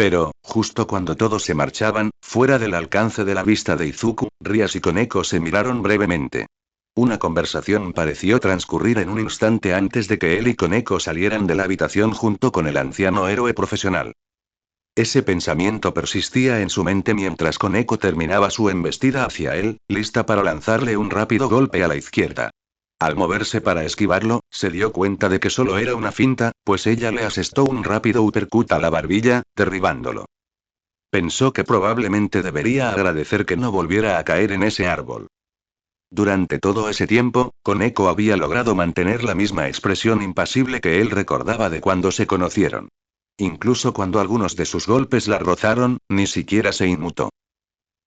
Pero, justo cuando todos se marchaban, fuera del alcance de la vista de Izuku, Rias y Koneko se miraron brevemente. Una conversación pareció transcurrir en un instante antes de que él y Koneko salieran de la habitación junto con el anciano héroe profesional. Ese pensamiento persistía en su mente mientras Koneko terminaba su embestida hacia él, lista para lanzarle un rápido golpe a la izquierda. Al moverse para esquivarlo, se dio cuenta de que solo era una finta, pues ella le asestó un rápido uppercut a la barbilla, derribándolo. Pensó que probablemente debería agradecer que no volviera a caer en ese árbol. Durante todo ese tiempo, Koneko había logrado mantener la misma expresión impasible que él recordaba de cuando se conocieron. Incluso cuando algunos de sus golpes la rozaron, ni siquiera se inmutó.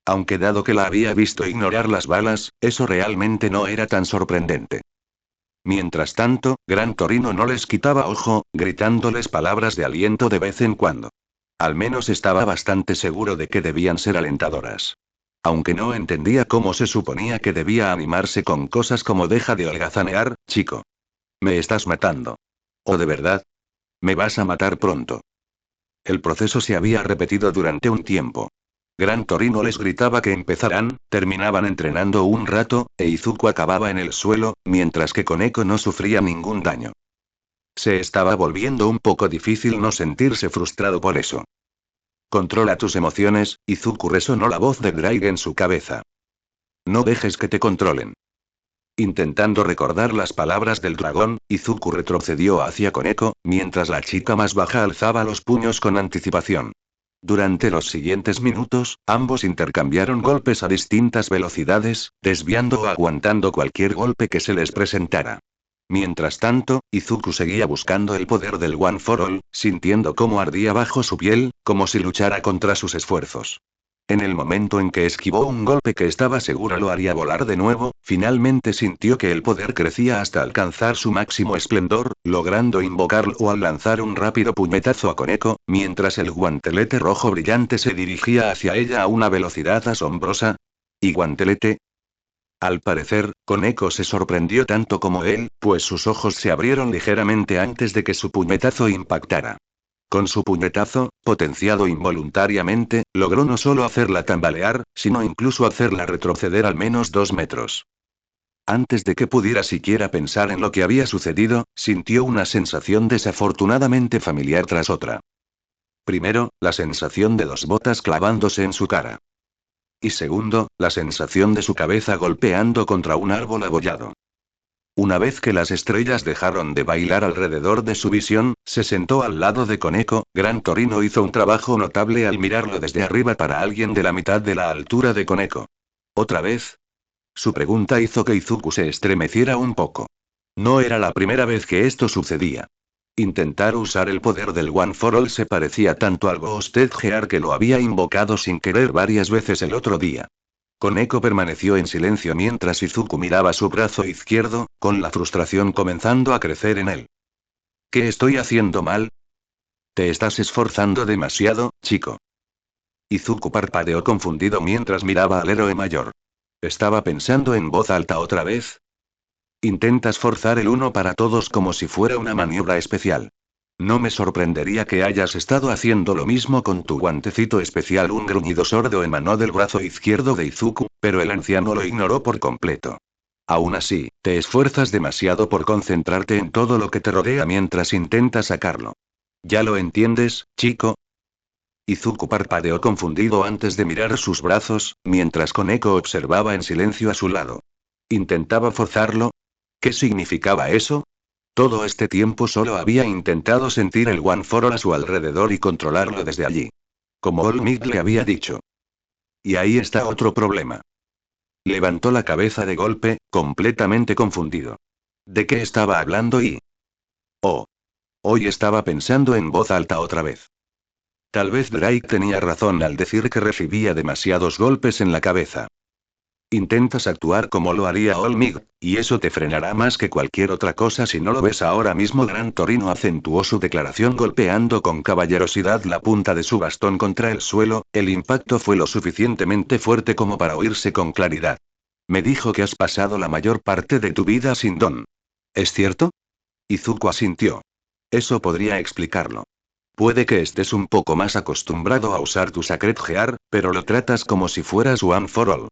Aunque dado que la había visto ignorar las balas, eso realmente no era tan sorprendente. Mientras tanto, Gran Torino no les quitaba ojo, gritándoles palabras de aliento de vez en cuando. Al menos estaba bastante seguro de que debían ser alentadoras. Aunque no entendía cómo se suponía que debía animarse con cosas como deja de holgazanear, chico. Me estás matando. ¿O de verdad? Me vas a matar pronto. El proceso se había repetido durante un tiempo. Gran Torino les gritaba que empezarán, terminaban entrenando un rato, e Izuku acababa en el suelo, mientras que Koneko no sufría ningún daño. Se estaba volviendo un poco difícil no sentirse frustrado por eso. Controla tus emociones, Izuku resonó la voz de Drake en su cabeza. No dejes que te controlen. Intentando recordar las palabras del dragón, Izuku retrocedió hacia Koneko, mientras la chica más baja alzaba los puños con anticipación. Durante los siguientes minutos, ambos intercambiaron golpes a distintas velocidades, desviando o aguantando cualquier golpe que se les presentara. Mientras tanto, Izuku seguía buscando el poder del One for All, sintiendo cómo ardía bajo su piel, como si luchara contra sus esfuerzos. En el momento en que esquivó un golpe que estaba seguro lo haría volar de nuevo, finalmente sintió que el poder crecía hasta alcanzar su máximo esplendor, logrando invocarlo al lanzar un rápido puñetazo a Koneko, mientras el guantelete rojo brillante se dirigía hacia ella a una velocidad asombrosa. ¿Y guantelete? Al parecer, Koneko se sorprendió tanto como él, pues sus ojos se abrieron ligeramente antes de que su puñetazo impactara. Con su puñetazo, potenciado involuntariamente, logró no solo hacerla tambalear, sino incluso hacerla retroceder al menos 2 metros. Antes de que pudiera siquiera pensar en lo que había sucedido, sintió una sensación desafortunadamente familiar tras otra. Primero, la sensación de 2 botas clavándose en su cara. Y segundo, la sensación de su cabeza golpeando contra un árbol abollado. Una vez que las estrellas dejaron de bailar alrededor de su visión, se sentó al lado de Koneko. Gran Torino hizo un trabajo notable al mirarlo desde arriba para alguien de la mitad de la altura de Koneko. ¿Otra vez? Su pregunta hizo que Izuku se estremeciera un poco. No era la primera vez que esto sucedía. Intentar usar el poder del One for All se parecía tanto al Ghosted Gear que lo había invocado sin querer varias veces el otro día. Koneko permaneció en silencio mientras Izuku miraba su brazo izquierdo, con la frustración comenzando a crecer en él. ¿Qué estoy haciendo mal? Te estás esforzando demasiado, chico. Izuku parpadeó confundido mientras miraba al héroe mayor. ¿Estaba pensando en voz alta otra vez? Intentas forzar el uno para todos como si fuera una maniobra especial. No me sorprendería que hayas estado haciendo lo mismo con tu guantecito especial. Un gruñido sordo emanó del brazo izquierdo de Izuku, pero el anciano lo ignoró por completo. Aún así, te esfuerzas demasiado por concentrarte en todo lo que te rodea mientras intentas sacarlo. ¿Ya lo entiendes, chico? Izuku parpadeó confundido antes de mirar sus brazos, mientras Koneko observaba en silencio a su lado. ¿Intentaba forzarlo? ¿Qué significaba eso? Todo este tiempo solo había intentado sentir el One for All a su alrededor y controlarlo desde allí. Como All Might le había dicho. Y ahí está otro problema. Levantó la cabeza de golpe, completamente confundido. ¿De qué estaba hablando y? Oh. Hoy estaba pensando en voz alta otra vez. Tal vez Drake tenía razón al decir que recibía demasiados golpes en la cabeza. Intentas actuar como lo haría All Might, y eso te frenará más que cualquier otra cosa si no lo ves ahora mismo. Gran Torino acentuó su declaración golpeando con caballerosidad la punta de su bastón contra el suelo. El impacto fue lo suficientemente fuerte como para oírse con claridad. Me dijo que has pasado la mayor parte de tu vida sin don. ¿Es cierto? Izuku asintió. Eso podría explicarlo. Puede que estés un poco más acostumbrado a usar tu Sacred Gear, pero lo tratas como si fueras One for All.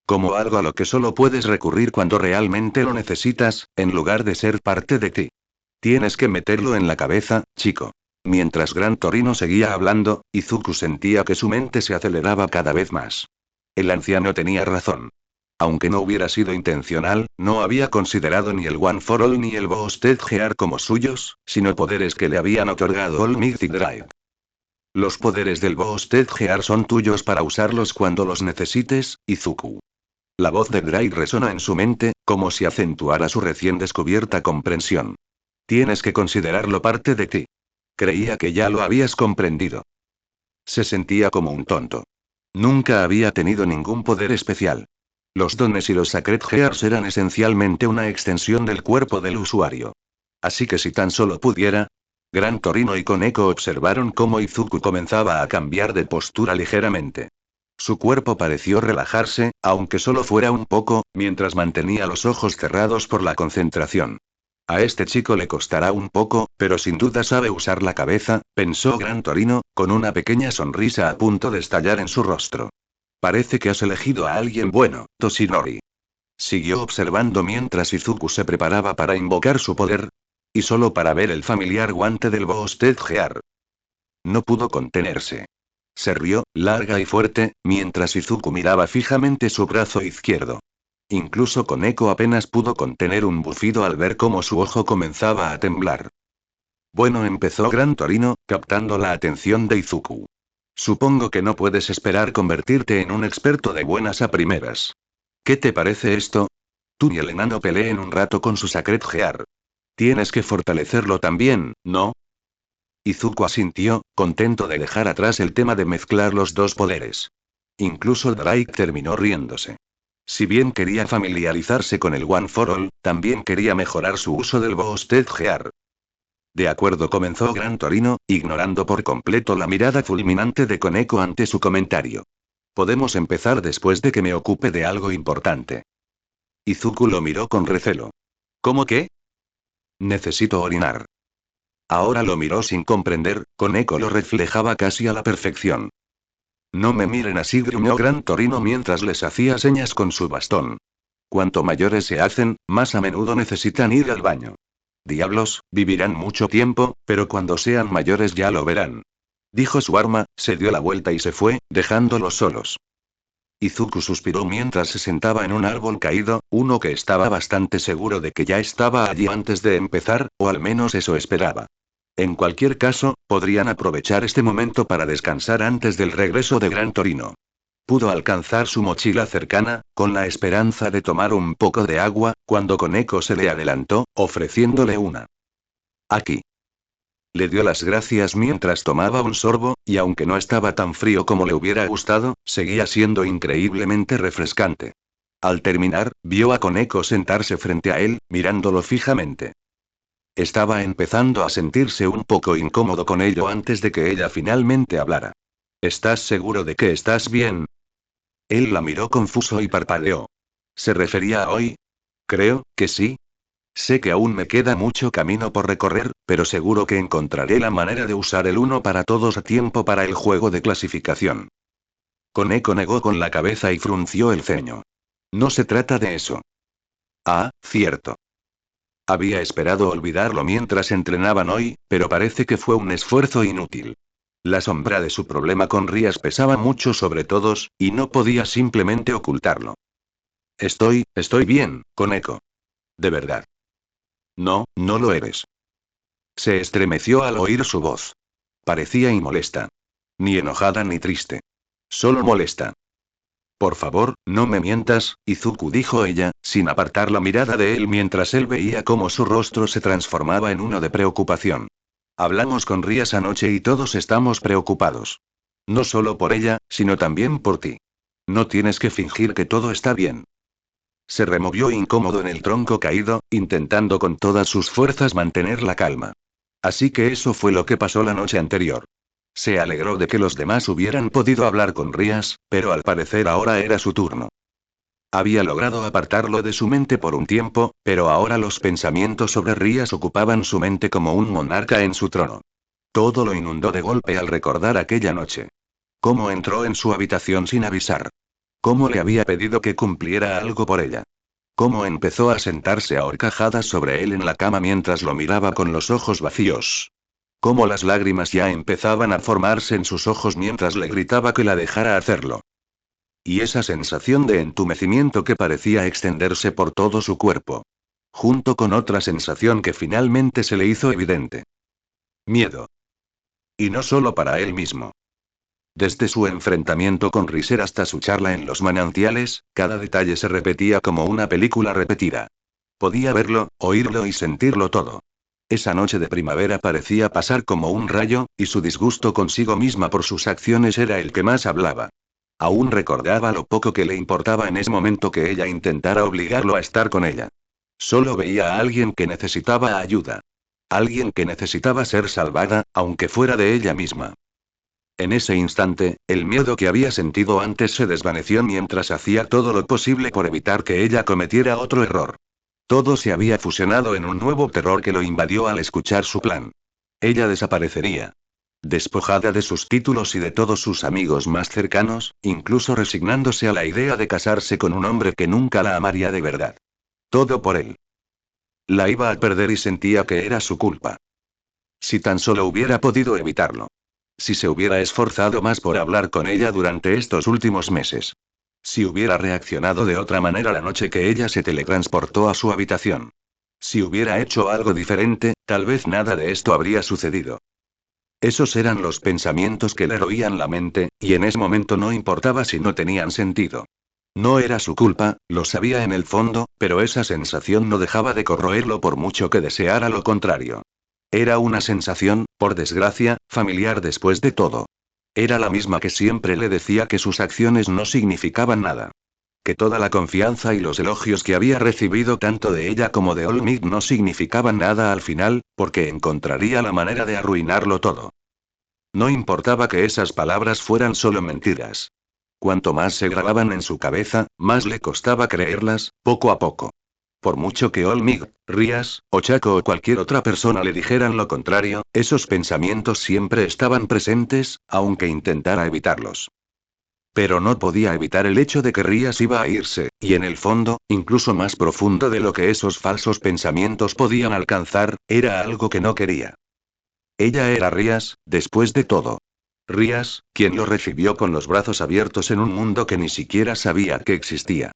Como algo a lo que solo puedes recurrir cuando realmente lo necesitas, en lugar de ser parte de ti. Tienes que meterlo en la cabeza, chico. Mientras Gran Torino seguía hablando, Izuku sentía que su mente se aceleraba cada vez más. El anciano tenía razón. Aunque no hubiera sido intencional, no había considerado ni el One for All ni el Boosted Gear como suyos, sino poderes que le habían otorgado All Mythic Drive. Los poderes del Boosted Gear son tuyos para usarlos cuando los necesites, Izuku. La voz de Drake resonó en su mente, como si acentuara su recién descubierta comprensión. Tienes que considerarlo parte de ti. Creía que ya lo habías comprendido. Se sentía como un tonto. Nunca había tenido ningún poder especial. Los dones y los Sacred Gears eran esencialmente una extensión del cuerpo del usuario. Así que si tan solo pudiera... Gran Torino y Koneko observaron cómo Izuku comenzaba a cambiar de postura ligeramente. Su cuerpo pareció relajarse, aunque solo fuera un poco, mientras mantenía los ojos cerrados por la concentración. A este chico le costará un poco, pero sin duda sabe usar la cabeza, pensó Gran Torino, con una pequeña sonrisa a punto de estallar en su rostro. Parece que has elegido a alguien bueno, Toshinori. Siguió observando mientras Izuku se preparaba para invocar su poder. Y solo para ver el familiar guante del Boosted Gear. No pudo contenerse. Se rió, larga y fuerte, mientras Izuku miraba fijamente su brazo izquierdo. Incluso Koneko apenas pudo contener un bufido al ver cómo su ojo comenzaba a temblar. Bueno, empezó Gran Torino, captando la atención de Izuku. Supongo que no puedes esperar convertirte en un experto de buenas a primeras. ¿Qué te parece esto? Tú y el enano peleen un rato con su Sacred Gear. Tienes que fortalecerlo también, ¿no? Izuku asintió, contento de dejar atrás el tema de mezclar los dos poderes. Incluso Drake terminó riéndose. Si bien quería familiarizarse con el One for All, también quería mejorar su uso del Boosted Gear. De acuerdo, comenzó Gran Torino, ignorando por completo la mirada fulminante de Koneko ante su comentario. Podemos empezar después de que me ocupe de algo importante. Izuku lo miró con recelo. ¿Cómo qué? Necesito orinar. Ahora lo miró sin comprender, Koneko lo reflejaba casi a la perfección. No me miren así, gruñó Gran Torino mientras les hacía señas con su bastón. Cuanto mayores se hacen, más a menudo necesitan ir al baño. Diablos, vivirán mucho tiempo, pero cuando sean mayores ya lo verán. Dijo su arma, se dio la vuelta y se fue, dejándolos solos. Izuku suspiró mientras se sentaba en un árbol caído, uno que estaba bastante seguro de que ya estaba allí antes de empezar, o al menos eso esperaba. En cualquier caso, podrían aprovechar este momento para descansar antes del regreso de Gran Torino. Pudo alcanzar su mochila cercana, con la esperanza de tomar un poco de agua, cuando Koneko se le adelantó, ofreciéndole una. Aquí. Le dio las gracias mientras tomaba un sorbo, y aunque no estaba tan frío como le hubiera gustado, seguía siendo increíblemente refrescante. Al terminar, vio a Koneko sentarse frente a él, mirándolo fijamente. Estaba empezando a sentirse un poco incómodo con ello antes de que ella finalmente hablara. ¿Estás seguro de que estás bien? Él la miró confuso y parpadeó. ¿Se refería a hoy? Creo que sí. Sé que aún me queda mucho camino por recorrer, pero seguro que encontraré la manera de usar el uno para todos a tiempo para el juego de clasificación. Koneko negó con la cabeza y frunció el ceño. No se trata de eso. Ah, cierto. Había esperado olvidarlo mientras entrenaban hoy, pero parece que fue un esfuerzo inútil. La sombra de su problema con Rías pesaba mucho sobre todos, y no podía simplemente ocultarlo. Estoy bien, Koneko. De verdad. No, no lo eres. Se estremeció al oír su voz. Parecía molesta. Ni enojada ni triste. Solo molesta. Por favor, no me mientas, Izuku, dijo ella, sin apartar la mirada de él mientras él veía cómo su rostro se transformaba en uno de preocupación. Hablamos con Rías anoche y todos estamos preocupados. No solo por ella, sino también por ti. No tienes que fingir que todo está bien. Se removió incómodo en el tronco caído, intentando con todas sus fuerzas mantener la calma. Así que eso fue lo que pasó la noche anterior. Se alegró de que los demás hubieran podido hablar con Rías, pero al parecer ahora era su turno. Había logrado apartarlo de su mente por un tiempo, pero ahora los pensamientos sobre Rías ocupaban su mente como un monarca en su trono. Todo lo inundó de golpe al recordar aquella noche. Cómo entró en su habitación sin avisar. Cómo le había pedido que cumpliera algo por ella. Cómo empezó a sentarse a horcajadas sobre él en la cama mientras lo miraba con los ojos vacíos. Cómo las lágrimas ya empezaban a formarse en sus ojos mientras le gritaba que la dejara hacerlo. Y esa sensación de entumecimiento que parecía extenderse por todo su cuerpo. Junto con otra sensación que finalmente se le hizo evidente. Miedo. Y no solo para él mismo. Desde su enfrentamiento con Riser hasta su charla en los manantiales, cada detalle se repetía como una película repetida. Podía verlo, oírlo y sentirlo todo. Esa noche de primavera parecía pasar como un rayo, y su disgusto consigo misma por sus acciones era el que más hablaba. Aún recordaba lo poco que le importaba en ese momento que ella intentara obligarlo a estar con ella. Solo veía a alguien que necesitaba ayuda. Alguien que necesitaba ser salvada, aunque fuera de ella misma. En ese instante, el miedo que había sentido antes se desvaneció mientras hacía todo lo posible por evitar que ella cometiera otro error. Todo se había fusionado en un nuevo terror que lo invadió al escuchar su plan. Ella desaparecería. Despojada de sus títulos y de todos sus amigos más cercanos, incluso resignándose a la idea de casarse con un hombre que nunca la amaría de verdad. Todo por él. La iba a perder y sentía que era su culpa. Si tan solo hubiera podido evitarlo. Si se hubiera esforzado más por hablar con ella durante estos últimos meses. Si hubiera reaccionado de otra manera la noche que ella se teletransportó a su habitación. Si hubiera hecho algo diferente, tal vez nada de esto habría sucedido. Esos eran los pensamientos que le roían la mente, y en ese momento no importaba si no tenían sentido. No era su culpa, lo sabía en el fondo, pero esa sensación no dejaba de corroerlo por mucho que deseara lo contrario. Era una sensación, por desgracia, familiar después de todo. Era la misma que siempre le decía que sus acciones no significaban nada. Que toda la confianza y los elogios que había recibido tanto de ella como de Olmig no significaban nada al final, porque encontraría la manera de arruinarlo todo. No importaba que esas palabras fueran solo mentiras. Cuanto más se grababan en su cabeza, más le costaba creerlas, poco a poco. Por mucho que Olmig, Rías, o Chaco o cualquier otra persona le dijeran lo contrario, esos pensamientos siempre estaban presentes, aunque intentara evitarlos. Pero no podía evitar el hecho de que Rías iba a irse, y en el fondo, incluso más profundo de lo que esos falsos pensamientos podían alcanzar, era algo que no quería. Ella era Rías, después de todo. Rías, quien lo recibió con los brazos abiertos en un mundo que ni siquiera sabía que existía.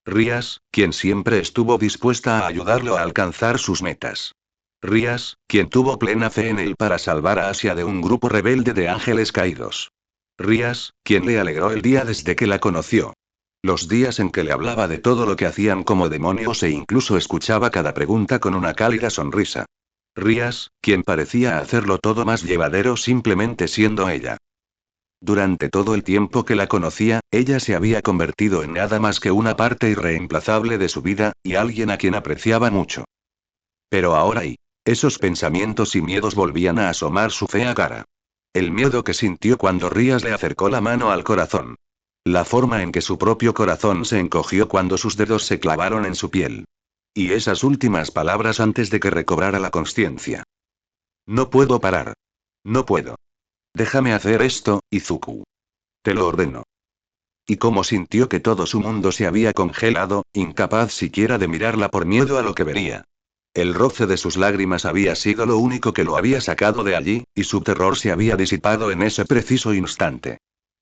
Rías, quien siempre estuvo dispuesta a ayudarlo a alcanzar sus metas. Rías, quien tuvo plena fe en él para salvar a Asia de un grupo rebelde de ángeles caídos. Rías, quien le alegró el día desde que la conoció. Los días en que le hablaba de todo lo que hacían como demonios e incluso escuchaba cada pregunta con una cálida sonrisa. Rías, quien parecía hacerlo todo más llevadero simplemente siendo ella. Durante todo el tiempo que la conocía, ella se había convertido en nada más que una parte irreemplazable de su vida, y alguien a quien apreciaba mucho. Pero ahora esos pensamientos y miedos volvían a asomar su fea cara. El miedo que sintió cuando Rías le acercó la mano al corazón. La forma en que su propio corazón se encogió cuando sus dedos se clavaron en su piel. Y esas últimas palabras antes de que recobrara la consciencia. No puedo parar. No puedo. Déjame hacer esto, Izuku. Te lo ordeno. Y cómo sintió que todo su mundo se había congelado, incapaz siquiera de mirarla por miedo a lo que vería. El roce de sus lágrimas había sido lo único que lo había sacado de allí, y su terror se había disipado en ese preciso instante.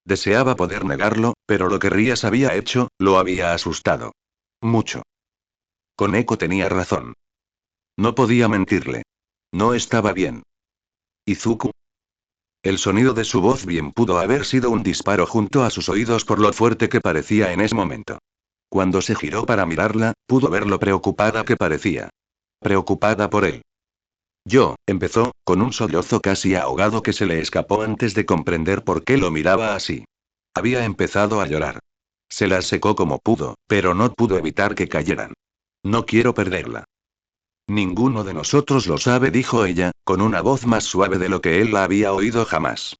Deseaba poder negarlo, pero lo que Rías había hecho, lo había asustado. Mucho. Koneko tenía razón. No podía mentirle. No estaba bien. Izuku. El sonido de su voz bien pudo haber sido un disparo junto a sus oídos por lo fuerte que parecía en ese momento. Cuando se giró para mirarla, pudo ver lo preocupada que parecía. Preocupada por él. Empezó, con un sollozo casi ahogado que se le escapó antes de comprender por qué lo miraba así. Había empezado a llorar. Se las secó como pudo, pero no pudo evitar que cayeran. No quiero perderla. Ninguno de nosotros lo sabe, dijo ella, con una voz más suave de lo que él la había oído jamás.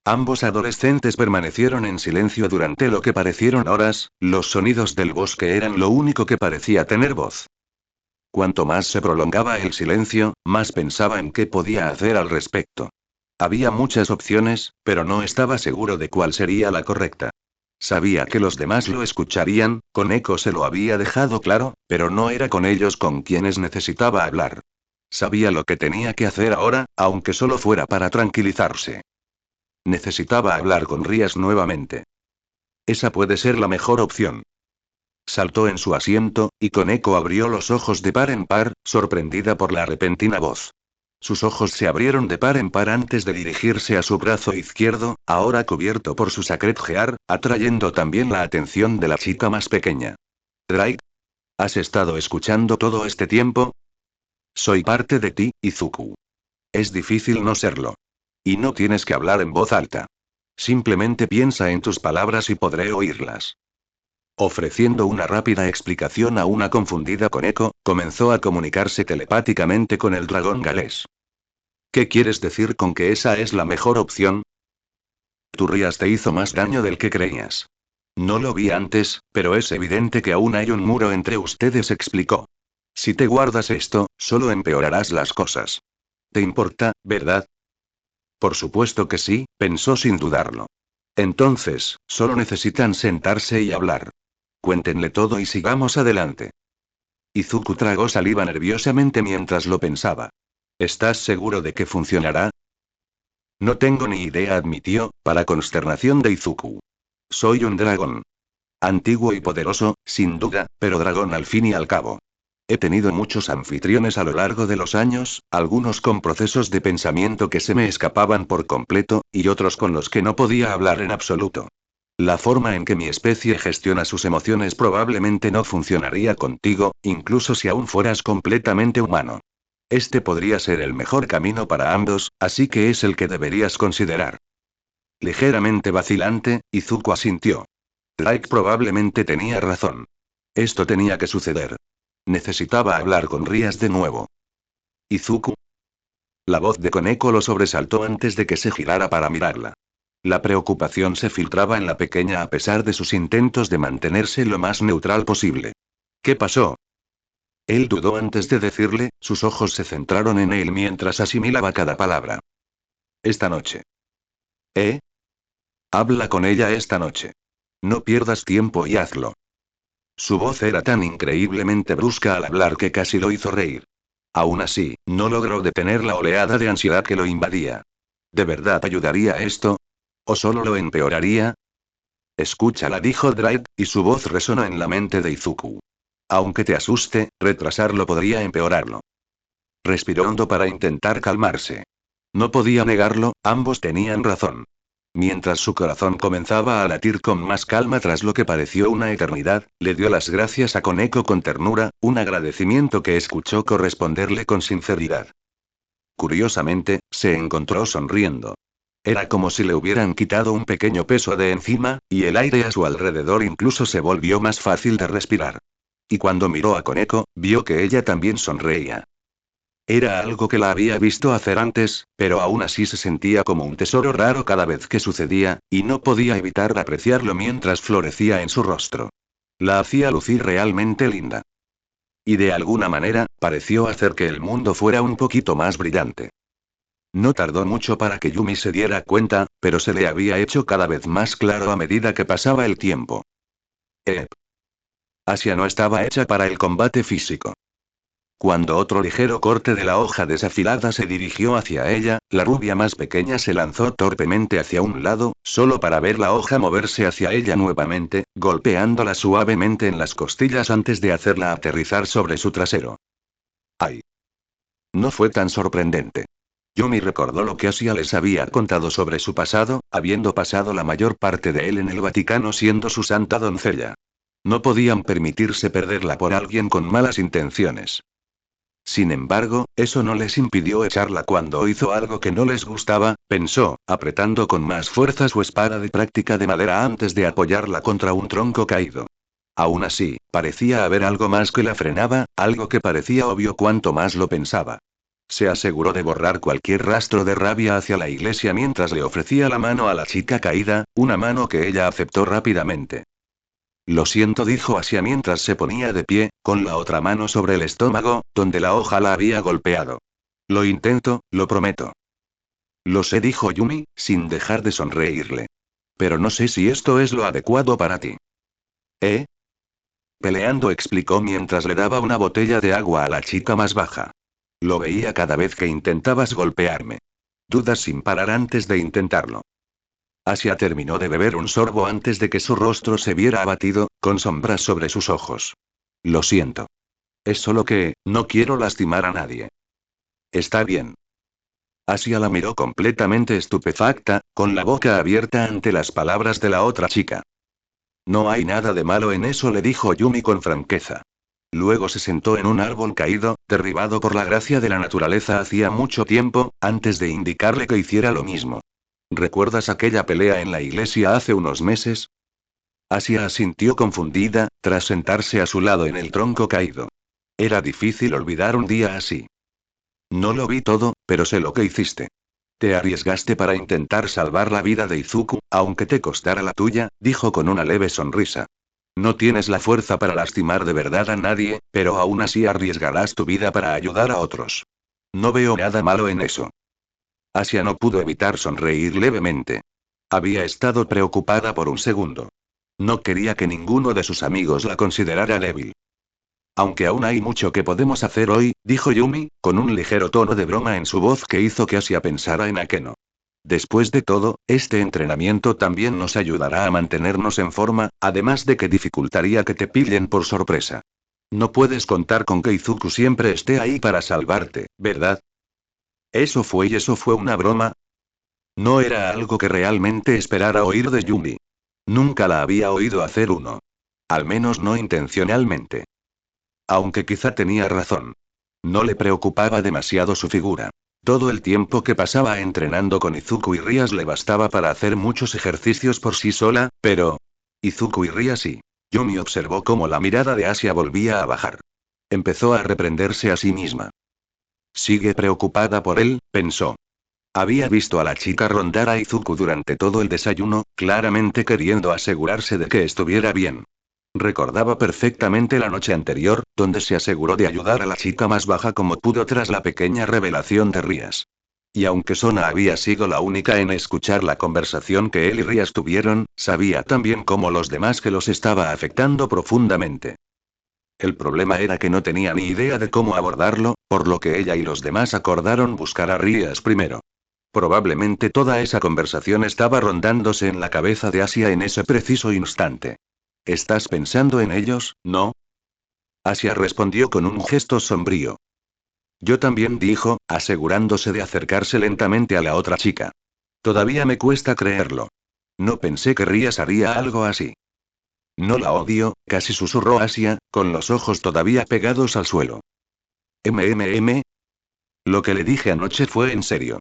Ambos adolescentes permanecieron en silencio durante lo que parecieron horas, los sonidos del bosque eran lo único que parecía tener voz. Cuanto más se prolongaba el silencio, más pensaba en qué podía hacer al respecto. Había muchas opciones, pero no estaba seguro de cuál sería la correcta. Sabía que los demás lo escucharían, Koneko se lo había dejado claro, pero no era con ellos con quienes necesitaba hablar. Sabía lo que tenía que hacer ahora, aunque solo fuera para tranquilizarse. Necesitaba hablar con Rías nuevamente. Esa puede ser la mejor opción. Saltó en su asiento, y Koneko abrió los ojos de par en par, sorprendida por la repentina voz. Sus ojos se abrieron de par en par antes de dirigirse a su brazo izquierdo, ahora cubierto por su Sacred Gear, atrayendo también la atención de la chica más pequeña. Drake, ¿has estado escuchando todo este tiempo? Soy parte de ti, Izuku. Es difícil no serlo. Y no tienes que hablar en voz alta. Simplemente piensa en tus palabras y podré oírlas. Ofreciendo una rápida explicación a una confundida Koneko, comenzó a comunicarse telepáticamente con el dragón galés. ¿Qué quieres decir con que esa es la mejor opción? Tu Rías te hizo más daño del que creías. No lo vi antes, pero es evidente que aún hay un muro entre ustedes, explicó. Si te guardas esto, solo empeorarás las cosas. ¿Te importa, verdad? Por supuesto que sí, pensó sin dudarlo. Entonces, solo necesitan sentarse y hablar. Cuéntenle todo y sigamos adelante. Izuku tragó saliva nerviosamente mientras lo pensaba. ¿Estás seguro de que funcionará? No tengo ni idea, admitió, para consternación de Izuku. Soy un dragón. Antiguo y poderoso, sin duda, pero dragón al fin y al cabo. He tenido muchos anfitriones a lo largo de los años, algunos con procesos de pensamiento que se me escapaban por completo, y otros con los que no podía hablar en absoluto. La forma en que mi especie gestiona sus emociones probablemente no funcionaría contigo, incluso si aún fueras completamente humano. Este podría ser el mejor camino para ambos, así que es el que deberías considerar. Ligeramente vacilante, Izuku asintió. Drake probablemente tenía razón. Esto tenía que suceder. Necesitaba hablar con Rías de nuevo. ¿Izuku? La voz de Koneko lo sobresaltó antes de que se girara para mirarla. La preocupación se filtraba en la pequeña a pesar de sus intentos de mantenerse lo más neutral posible. ¿Qué pasó? Él dudó antes de decirle, sus ojos se centraron en él mientras asimilaba cada palabra. Esta noche. ¿Eh? Habla con ella esta noche. No pierdas tiempo y hazlo. Su voz era tan increíblemente brusca al hablar que casi lo hizo reír. Aún así, no logró detener la oleada de ansiedad que lo invadía. ¿De verdad ayudaría esto? ¿O solo lo empeoraría? Escúchala, dijo Drake, y su voz resonó en la mente de Izuku. Aunque te asuste, retrasarlo podría empeorarlo. Respiró hondo para intentar calmarse. No podía negarlo, ambos tenían razón. Mientras su corazón comenzaba a latir con más calma tras lo que pareció una eternidad, le dio las gracias a Koneko con ternura, un agradecimiento que escuchó corresponderle con sinceridad. Curiosamente, se encontró sonriendo. Era como si le hubieran quitado un pequeño peso de encima, y el aire a su alrededor incluso se volvió más fácil de respirar. Y cuando miró a Koneko, vio que ella también sonreía. Era algo que la había visto hacer antes, pero aún así se sentía como un tesoro raro cada vez que sucedía, y no podía evitar apreciarlo mientras florecía en su rostro. La hacía lucir realmente linda. Y de alguna manera, pareció hacer que el mundo fuera un poquito más brillante. No tardó mucho para que Yumi se diera cuenta, pero se le había hecho cada vez más claro a medida que pasaba el tiempo. Asia no estaba hecha para el combate físico. Cuando otro ligero corte de la hoja desafilada se dirigió hacia ella, la rubia más pequeña se lanzó torpemente hacia un lado, solo para ver la hoja moverse hacia ella nuevamente, golpeándola suavemente en las costillas antes de hacerla aterrizar sobre su trasero. ¡Ay! No fue tan sorprendente. Yumi recordó lo que Asia les había contado sobre su pasado, habiendo pasado la mayor parte de él en el Vaticano siendo su santa doncella. No podían permitirse perderla por alguien con malas intenciones. Sin embargo, eso no les impidió echarla cuando hizo algo que no les gustaba, pensó, apretando con más fuerza su espada de práctica de madera antes de apoyarla contra un tronco caído. Aún así, parecía haber algo más que la frenaba, algo que parecía obvio cuanto más lo pensaba. Se aseguró de borrar cualquier rastro de rabia hacia la iglesia mientras le ofrecía la mano a la chica caída, una mano que ella aceptó rápidamente. Lo siento, dijo Asia mientras se ponía de pie, con la otra mano sobre el estómago, donde la hoja la había golpeado. Lo intento, lo prometo. Lo sé, dijo Yumi, sin dejar de sonreírle. Pero no sé si esto es lo adecuado para ti. ¿Eh? Peleando, explicó mientras le daba una botella de agua a la chica más baja. Lo veía cada vez que intentabas golpearme. Dudas sin parar antes de intentarlo. Asia terminó de beber un sorbo antes de que su rostro se viera abatido, con sombras sobre sus ojos. Lo siento. Es solo que, no quiero lastimar a nadie. Está bien. Asia la miró completamente estupefacta, con la boca abierta ante las palabras de la otra chica. No hay nada de malo en eso, le dijo Yumi con franqueza. Luego se sentó en un árbol caído, derribado por la gracia de la naturaleza hacía mucho tiempo, antes de indicarle que hiciera lo mismo. ¿Recuerdas aquella pelea en la iglesia hace unos meses? Asia asintió confundida, tras sentarse a su lado en el tronco caído. Era difícil olvidar un día así. No lo vi todo, pero sé lo que hiciste. Te arriesgaste para intentar salvar la vida de Izuku, aunque te costara la tuya, dijo con una leve sonrisa. No tienes la fuerza para lastimar de verdad a nadie, pero aún así arriesgarás tu vida para ayudar a otros. No veo nada malo en eso. Asia no pudo evitar sonreír levemente. Había estado preocupada por un segundo. No quería que ninguno de sus amigos la considerara débil. Aunque aún hay mucho que podemos hacer hoy, dijo Yumi, con un ligero tono de broma en su voz que hizo que Asia pensara en Akeno. Después de todo, este entrenamiento también nos ayudará a mantenernos en forma, además de que dificultaría que te pillen por sorpresa. No puedes contar con que Izuku siempre esté ahí para salvarte, ¿verdad? ¿Eso fue una broma? No era algo que realmente esperara oír de Yumi. Nunca la había oído hacer uno. Al menos no intencionalmente. Aunque quizá tenía razón. No le preocupaba demasiado su figura. Todo el tiempo que pasaba entrenando con Izuku y Rías le bastaba para hacer muchos ejercicios por sí sola, pero... Izuku y Rías sí. Yumi observó cómo la mirada de Asia volvía a bajar. Empezó a reprenderse a sí misma. Sigue preocupada por él, pensó. Había visto a la chica rondar a Izuku durante todo el desayuno, claramente queriendo asegurarse de que estuviera bien. Recordaba perfectamente la noche anterior, donde se aseguró de ayudar a la chica más baja como pudo tras la pequeña revelación de Rías. Y aunque Sona había sido la única en escuchar la conversación que él y Rías tuvieron, sabía también cómo los demás que los estaba afectando profundamente. El problema era que no tenía ni idea de cómo abordarlo, por lo que ella y los demás acordaron buscar a Rías primero. Probablemente toda esa conversación estaba rondándose en la cabeza de Asia en ese preciso instante. ¿Estás pensando en ellos, no? Asia respondió con un gesto sombrío. Yo también, dijo, asegurándose de acercarse lentamente a la otra chica. Todavía me cuesta creerlo. No pensé que Rías haría algo así. No la odio, casi susurró Asia, con los ojos todavía pegados al suelo. MMM. Lo que le dije anoche fue en serio.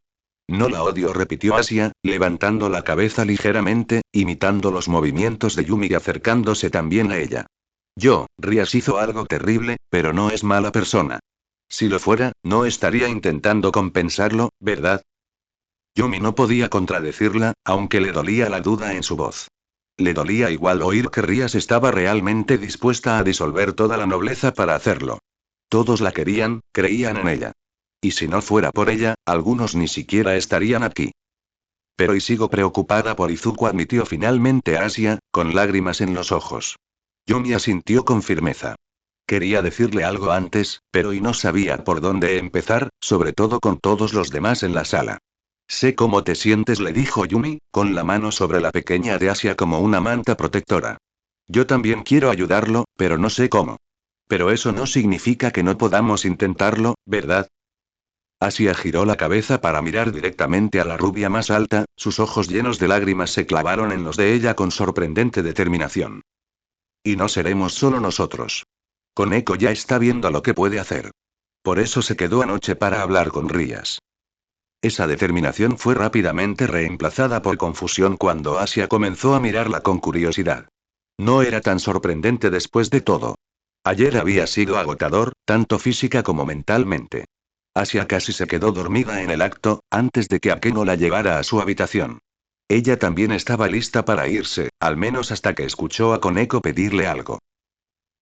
No la odio, repitió Asia, levantando la cabeza ligeramente, imitando los movimientos de Yumi y acercándose también a ella. Rías hizo algo terrible, pero no es mala persona. Si lo fuera, no estaría intentando compensarlo, ¿verdad? Yumi no podía contradecirla, aunque le dolía la duda en su voz. Le dolía igual oír que Rías estaba realmente dispuesta a disolver toda la nobleza para hacerlo. Todos la querían, creían en ella. Y si no fuera por ella, algunos ni siquiera estarían aquí. Pero y sigo preocupada por Izuku, admitió finalmente Asia, con lágrimas en los ojos. Yumi asintió con firmeza. Quería decirle algo antes, pero y no sabía por dónde empezar, sobre todo con todos los demás en la sala. Sé cómo te sientes, le dijo Yumi, con la mano sobre la pequeña de Asia como una manta protectora. Yo también quiero ayudarlo, pero no sé cómo. Pero eso no significa que no podamos intentarlo, ¿verdad? Asia giró la cabeza para mirar directamente a la rubia más alta, sus ojos llenos de lágrimas se clavaron en los de ella con sorprendente determinación. Y no seremos solo nosotros. Koneko ya está viendo lo que puede hacer. Por eso se quedó anoche para hablar con Rías. Esa determinación fue rápidamente reemplazada por confusión cuando Asia comenzó a mirarla con curiosidad. No era tan sorprendente después de todo. Ayer había sido agotador, tanto física como mentalmente. Asia casi se quedó dormida en el acto, antes de que Akeno la llevara a su habitación. Ella también estaba lista para irse, al menos hasta que escuchó a Koneko pedirle algo.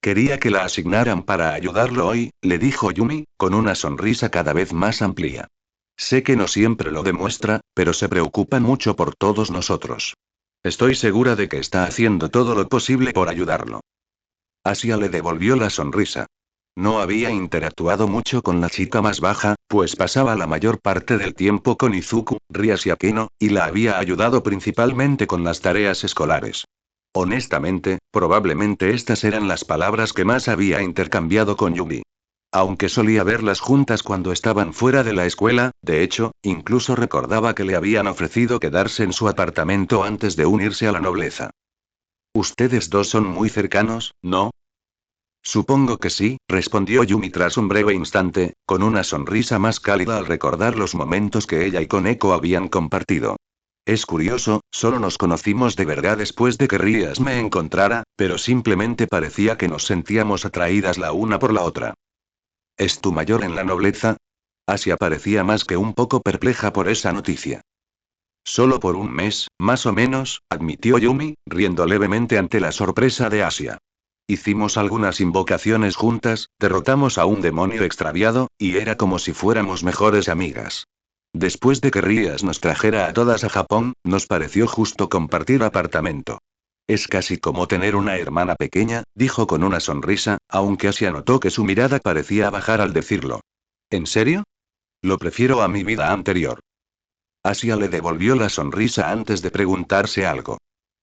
Quería que la asignaran para ayudarlo hoy, le dijo Yumi, con una sonrisa cada vez más amplia. Sé que no siempre lo demuestra, pero se preocupa mucho por todos nosotros. Estoy segura de que está haciendo todo lo posible por ayudarlo. Asia le devolvió la sonrisa. No había interactuado mucho con la chica más baja, pues pasaba la mayor parte del tiempo con Izuku, Rias y Akeno, y la había ayudado principalmente con las tareas escolares. Honestamente, probablemente estas eran las palabras que más había intercambiado con Yumi. Aunque solía verlas juntas cuando estaban fuera de la escuela, de hecho, incluso recordaba que le habían ofrecido quedarse en su apartamento antes de unirse a la nobleza. Ustedes dos son muy cercanos, ¿no? Supongo que sí, respondió Yumi tras un breve instante, con una sonrisa más cálida al recordar los momentos que ella y Koneko habían compartido. Es curioso, solo nos conocimos de verdad después de que Rias me encontrara, pero simplemente parecía que nos sentíamos atraídas la una por la otra. ¿Es tu mayor en la nobleza? Asia parecía más que un poco perpleja por esa noticia. Solo por un mes, más o menos, admitió Yumi, riendo levemente ante la sorpresa de Asia. Hicimos algunas invocaciones juntas, derrotamos a un demonio extraviado, y era como si fuéramos mejores amigas. Después de que Rias nos trajera a todas a Japón, nos pareció justo compartir apartamento. Es casi como tener una hermana pequeña, dijo con una sonrisa, aunque Asia notó que su mirada parecía bajar al decirlo. ¿En serio? Lo prefiero a mi vida anterior. Asia le devolvió la sonrisa antes de preguntarse algo.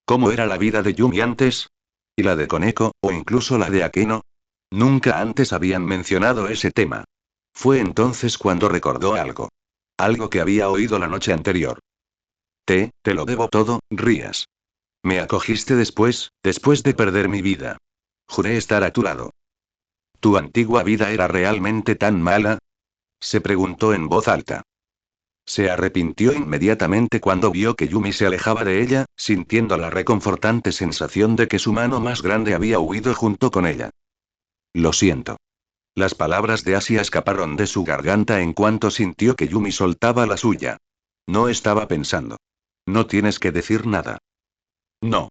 ¿Cómo era la vida de Yumi antes? ¿Y la de Koneko, o incluso la de Akeno? Nunca antes habían mencionado ese tema. Fue entonces cuando recordó algo. Algo que había oído la noche anterior. Te lo debo todo, Rías. Me acogiste después de perder mi vida. Juré estar a tu lado. ¿Tu antigua vida era realmente tan mala? Se preguntó en voz alta. Se arrepintió inmediatamente cuando vio que Yumi se alejaba de ella, sintiendo la reconfortante sensación de que su mano más grande había huido junto con ella. Lo siento. Las palabras de Asia escaparon de su garganta en cuanto sintió que Yumi soltaba la suya. No estaba pensando. No tienes que decir nada. No.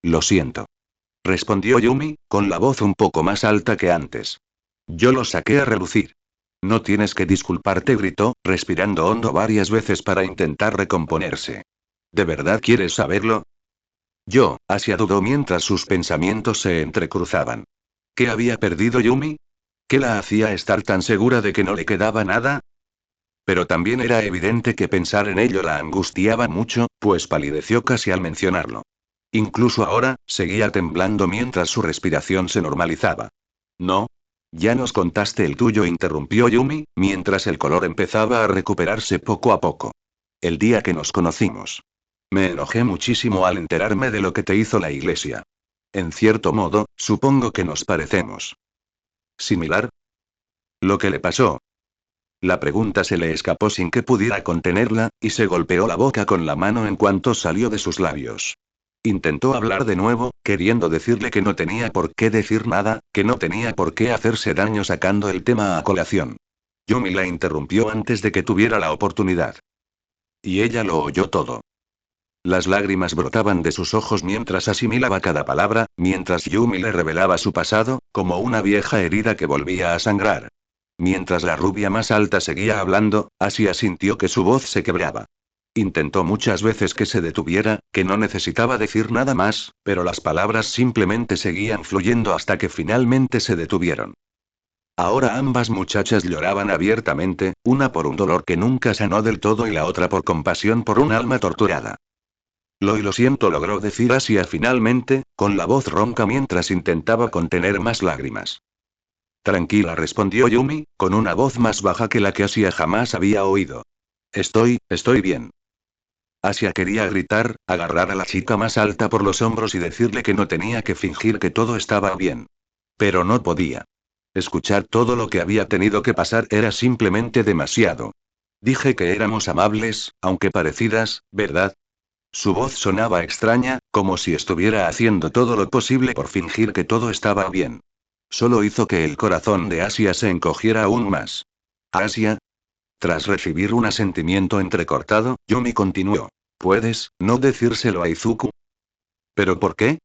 Lo siento. Respondió Yumi, con la voz un poco más alta que antes. Yo lo saqué a relucir. No tienes que disculparte, gritó, respirando hondo varias veces para intentar recomponerse. ¿De verdad quieres saberlo? Asia dudó mientras sus pensamientos se entrecruzaban. ¿Qué había perdido Yumi? ¿Qué la hacía estar tan segura de que no le quedaba nada? Pero también era evidente que pensar en ello la angustiaba mucho, pues palideció casi al mencionarlo. Incluso ahora, seguía temblando mientras su respiración se normalizaba. No. Ya nos contaste el tuyo, interrumpió Yumi, mientras el color empezaba a recuperarse poco a poco. El día que nos conocimos. Me enojé muchísimo al enterarme de lo que te hizo la iglesia. En cierto modo, supongo que nos parecemos. ¿Similar? Lo que le pasó. La pregunta se le escapó sin que pudiera contenerla, y se golpeó la boca con la mano en cuanto salió de sus labios. Intentó hablar de nuevo, queriendo decirle que no tenía por qué decir nada, que no tenía por qué hacerse daño sacando el tema a colación. Yumi la interrumpió antes de que tuviera la oportunidad. Y ella lo oyó todo. Las lágrimas brotaban de sus ojos mientras asimilaba cada palabra, mientras Yumi le revelaba su pasado, como una vieja herida que volvía a sangrar. Mientras la rubia más alta seguía hablando, Asia sintió que su voz se quebraba. Intentó muchas veces que se detuviera, que no necesitaba decir nada más, pero las palabras simplemente seguían fluyendo hasta que finalmente se detuvieron. Ahora ambas muchachas lloraban abiertamente, una por un dolor que nunca sanó del todo y la otra por compasión por un alma torturada. Lo siento, logró decir Asia finalmente, con la voz ronca mientras intentaba contener más lágrimas. Tranquila, respondió Yumi, con una voz más baja que la que Asia jamás había oído. Estoy bien. Asia quería gritar, agarrar a la chica más alta por los hombros y decirle que no tenía que fingir que todo estaba bien. Pero no podía. Escuchar todo lo que había tenido que pasar era simplemente demasiado. Dije que éramos amables, aunque parecidas, ¿verdad? Su voz sonaba extraña, como si estuviera haciendo todo lo posible por fingir que todo estaba bien. Solo hizo que el corazón de Asia se encogiera aún más. ¿Asia? Tras recibir un asentimiento entrecortado, Yumi continuó. ¿Puedes no decírselo a Izuku? ¿Pero por qué?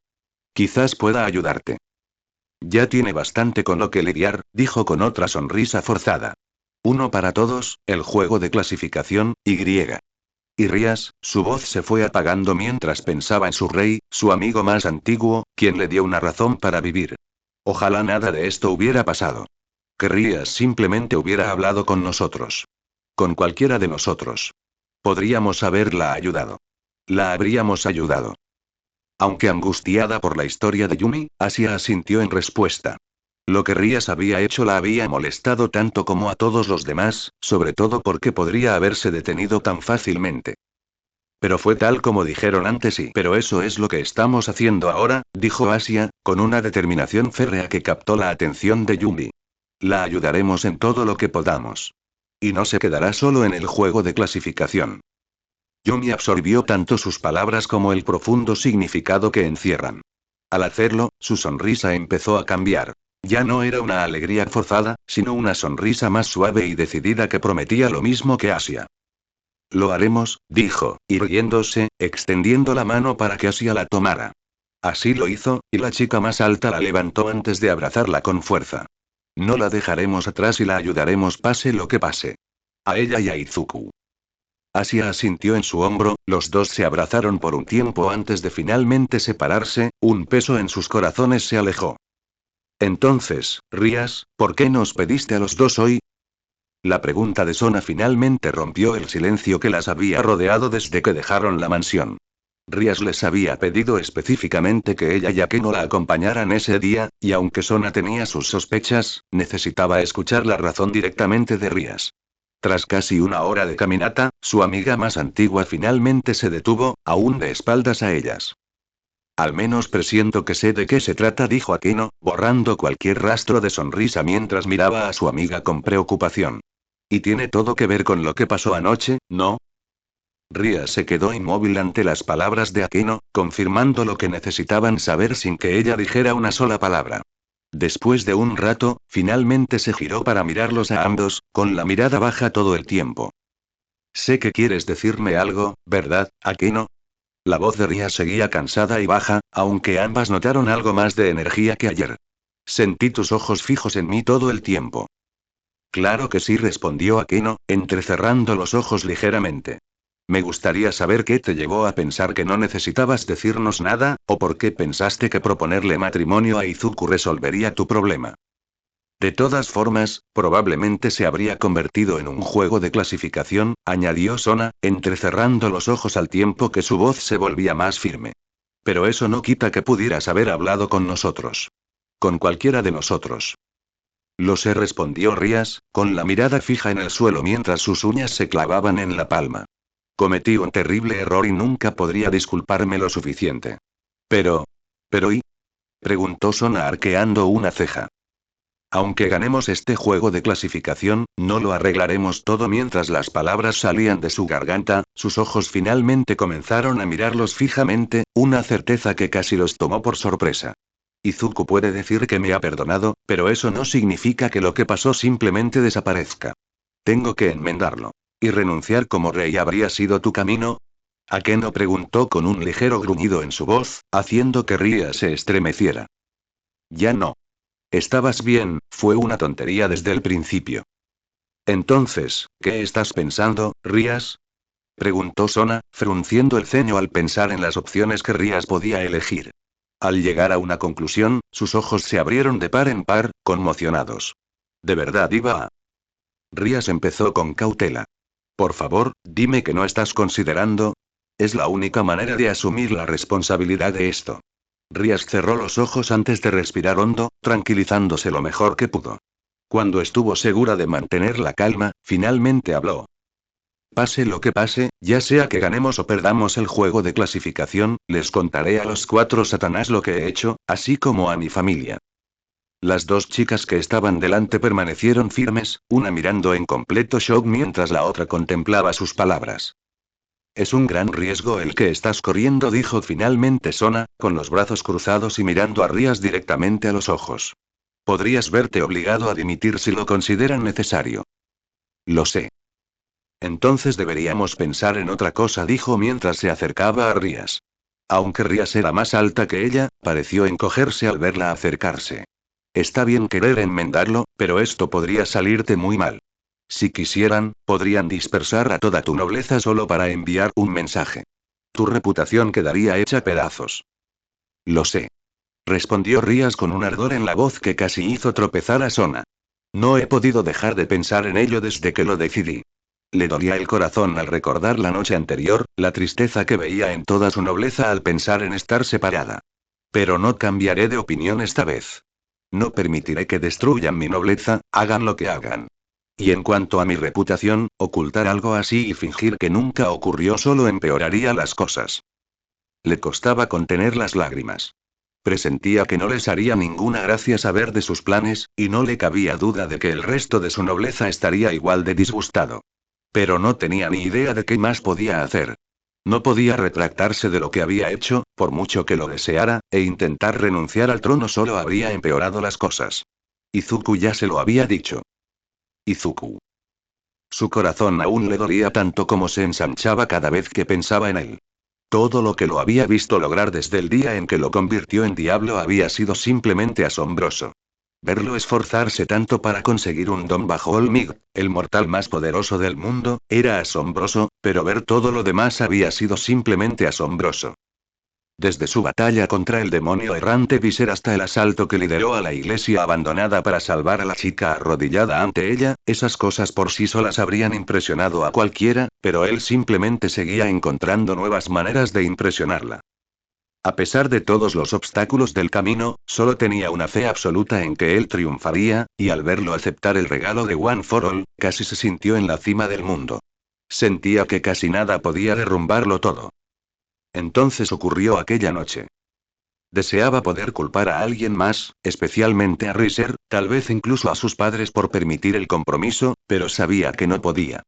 Quizás pueda ayudarte. Ya tiene bastante con lo que lidiar, dijo con otra sonrisa forzada. Uno para todos, el juego de clasificación, Y. Y Rías, su voz se fue apagando mientras pensaba en su rey, su amigo más antiguo, quien le dio una razón para vivir. Ojalá nada de esto hubiera pasado. Que Rías simplemente hubiera hablado con nosotros. Con cualquiera de nosotros. Podríamos haberla ayudado. La habríamos ayudado. Aunque angustiada por la historia de Yumi, Asia asintió en respuesta. Lo que Rías había hecho la había molestado tanto como a todos los demás, sobre todo porque podría haberse detenido tan fácilmente. Pero fue tal como dijeron antes y pero eso es lo que estamos haciendo ahora, dijo Asia, con una determinación férrea que captó la atención de Yumi. La ayudaremos en todo lo que podamos. Y no se quedará solo en el juego de clasificación. Yumi absorbió tanto sus palabras como el profundo significado que encierran. Al hacerlo, su sonrisa empezó a cambiar. Ya no era una alegría forzada, sino una sonrisa más suave y decidida que prometía lo mismo que Asia. Lo haremos, dijo, y riéndose, extendiendo la mano para que Asia la tomara. Así lo hizo, y la chica más alta la levantó antes de abrazarla con fuerza. No la dejaremos atrás y la ayudaremos pase lo que pase. A ella y a Izuku. Asia asintió en su hombro, los dos se abrazaron por un tiempo antes de finalmente separarse, un peso en sus corazones se alejó. Entonces, Rías, ¿por qué nos pediste a los dos hoy? La pregunta de Sona finalmente rompió el silencio que las había rodeado desde que dejaron la mansión. Rías les había pedido específicamente que ella y Akeno la acompañaran ese día, y aunque Sona tenía sus sospechas, necesitaba escuchar la razón directamente de Rías. Tras casi una hora de caminata, su amiga más antigua finalmente se detuvo, aún de espaldas a ellas. Al menos presiento que sé de qué se trata, dijo Akeno, borrando cualquier rastro de sonrisa mientras miraba a su amiga con preocupación. Y tiene todo que ver con lo que pasó anoche, ¿no? Ria se quedó inmóvil ante las palabras de Akeno, confirmando lo que necesitaban saber sin que ella dijera una sola palabra. Después de un rato, finalmente se giró para mirarlos a ambos, con la mirada baja todo el tiempo. Sé que quieres decirme algo, ¿verdad, Akeno? La voz de Ria seguía cansada y baja, aunque ambas notaron algo más de energía que ayer. Sentí tus ojos fijos en mí todo el tiempo. Claro que sí, respondió Akeno, entrecerrando los ojos ligeramente. Me gustaría saber qué te llevó a pensar que no necesitabas decirnos nada, o por qué pensaste que proponerle matrimonio a Izuku resolvería tu problema. De todas formas, probablemente se habría convertido en un juego de clasificación, añadió Sona, entrecerrando los ojos al tiempo que su voz se volvía más firme. Pero eso no quita que pudieras haber hablado con nosotros. Con cualquiera de nosotros. Lo sé, respondió Rías, con la mirada fija en el suelo mientras sus uñas se clavaban en la palma. Cometí un terrible error y nunca podría disculparme lo suficiente. Pero... ¿Pero y? Preguntó Sona arqueando una ceja. Aunque ganemos este juego de clasificación, no lo arreglaremos todo. Mientras las palabras salían de su garganta, sus ojos finalmente comenzaron a mirarlos fijamente, una certeza que casi los tomó por sorpresa. Izuku puede decir que me ha perdonado, pero eso no significa que lo que pasó simplemente desaparezca. Tengo que enmendarlo. ¿Y renunciar como rey habría sido tu camino? Akeno preguntó con un ligero gruñido en su voz, haciendo que Ria se estremeciera. Ya no. Estabas bien, fue una tontería desde el principio. Entonces, ¿qué estás pensando, Rías? Preguntó Sona, frunciendo el ceño al pensar en las opciones que Rías podía elegir. Al llegar a una conclusión, sus ojos se abrieron de par en par, conmocionados. ¿De verdad iba a? Rías empezó con cautela. Por favor, dime que no estás considerando. Es la única manera de asumir la responsabilidad de esto. Rías cerró los ojos antes de respirar hondo, tranquilizándose lo mejor que pudo. Cuando estuvo segura de mantener la calma, finalmente habló. Pase lo que pase, ya sea que ganemos o perdamos el juego de clasificación, les contaré a los 4 Satanás lo que he hecho, así como a mi familia. Las dos chicas que estaban delante permanecieron firmes, una mirando en completo shock mientras la otra contemplaba sus palabras. Es un gran riesgo el que estás corriendo, dijo finalmente Sona, con los brazos cruzados y mirando a Rías directamente a los ojos. Podrías verte obligado a dimitir si lo consideran necesario. Lo sé. Entonces deberíamos pensar en otra cosa, dijo mientras se acercaba a Rías. Aunque Rías era más alta que ella, pareció encogerse al verla acercarse. Está bien querer enmendarlo, pero esto podría salirte muy mal. Si quisieran, podrían dispersar a toda tu nobleza solo para enviar un mensaje. Tu reputación quedaría hecha pedazos. Lo sé. Respondió Rías con un ardor en la voz que casi hizo tropezar a Sona. No he podido dejar de pensar en ello desde que lo decidí. Le dolía el corazón al recordar la noche anterior, la tristeza que veía en toda su nobleza al pensar en estar separada. Pero no cambiaré de opinión esta vez. No permitiré que destruyan mi nobleza, hagan lo que hagan. Y en cuanto a mi reputación, ocultar algo así y fingir que nunca ocurrió solo empeoraría las cosas. Le costaba contener las lágrimas. Presentía que no les haría ninguna gracia saber de sus planes, y no le cabía duda de que el resto de su nobleza estaría igual de disgustado. Pero no tenía ni idea de qué más podía hacer. No podía retractarse de lo que había hecho, por mucho que lo deseara, e intentar renunciar al trono solo habría empeorado las cosas. Izuku ya se lo había dicho. Izuku. Su corazón aún le dolía tanto como se ensanchaba cada vez que pensaba en él. Todo lo que lo había visto lograr desde el día en que lo convirtió en diablo había sido simplemente asombroso. Verlo esforzarse tanto para conseguir un don bajo Olmig, el mortal más poderoso del mundo, era asombroso, pero ver todo lo demás había sido simplemente asombroso. Desde su batalla contra el demonio errante Visser hasta el asalto que lideró a la iglesia abandonada para salvar a la chica arrodillada ante ella, esas cosas por sí solas habrían impresionado a cualquiera, pero él simplemente seguía encontrando nuevas maneras de impresionarla. A pesar de todos los obstáculos del camino, solo tenía una fe absoluta en que él triunfaría, y al verlo aceptar el regalo de One for All, casi se sintió en la cima del mundo. Sentía que casi nada podía derrumbarlo todo. Entonces ocurrió aquella noche. Deseaba poder culpar a alguien más, especialmente a Riser, tal vez incluso a sus padres por permitir el compromiso, pero sabía que no podía.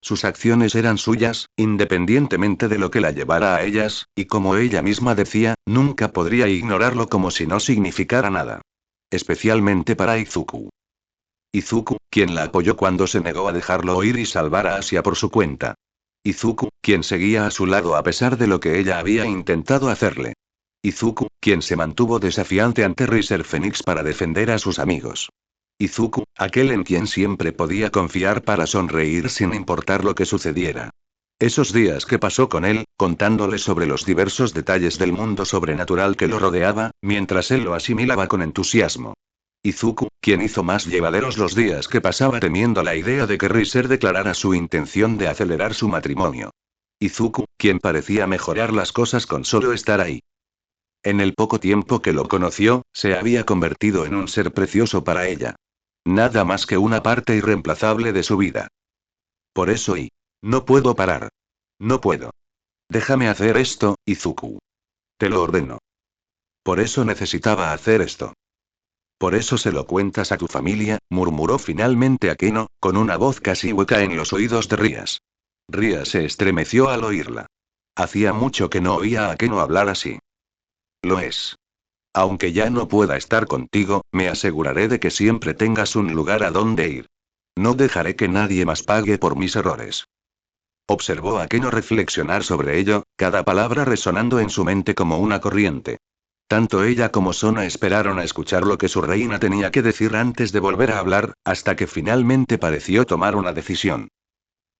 Sus acciones eran suyas, independientemente de lo que la llevara a ellas, y como ella misma decía, nunca podría ignorarlo como si no significara nada. Especialmente para Izuku. Izuku, quien la apoyó cuando se negó a dejarlo ir y salvar a Asia por su cuenta. Izuku, quien seguía a su lado a pesar de lo que ella había intentado hacerle. Izuku, quien se mantuvo desafiante ante Riser Phoenix para defender a sus amigos. Izuku, aquel en quien siempre podía confiar para sonreír sin importar lo que sucediera. Esos días que pasó con él, contándole sobre los diversos detalles del mundo sobrenatural que lo rodeaba, mientras él lo asimilaba con entusiasmo. Izuku, quien hizo más llevaderos los días que pasaba temiendo la idea de que Riser declarara su intención de acelerar su matrimonio. Izuku, quien parecía mejorar las cosas con solo estar ahí. En el poco tiempo que lo conoció, se había convertido en un ser precioso para ella. Nada más que una parte irreemplazable de su vida. Por eso no puedo parar. No puedo. Déjame hacer esto, Izuku. Te lo ordeno. Por eso necesitaba hacer esto. Por eso se lo cuentas a tu familia, murmuró finalmente Akeno, con una voz casi hueca en los oídos de Rías. Rías se estremeció al oírla. Hacía mucho que no oía a Akeno hablar así. Lo es. Aunque ya no pueda estar contigo, me aseguraré de que siempre tengas un lugar a donde ir. No dejaré que nadie más pague por mis errores. Observó a Akeno reflexionar sobre ello, cada palabra resonando en su mente como una corriente. Tanto ella como Sona esperaron a escuchar lo que su reina tenía que decir antes de volver a hablar, hasta que finalmente pareció tomar una decisión.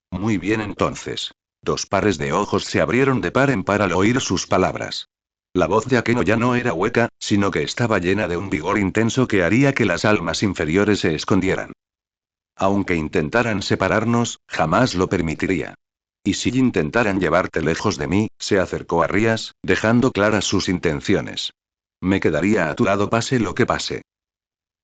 Muy bien entonces. Dos pares de ojos se abrieron de par en par al oír sus palabras. La voz de Akeno ya no era hueca, sino que estaba llena de un vigor intenso que haría que las almas inferiores se escondieran. Aunque intentaran separarnos, jamás lo permitiría. Y si intentaran llevarte lejos de mí, se acercó a Rías, dejando claras sus intenciones. Me quedaría a tu lado pase lo que pase.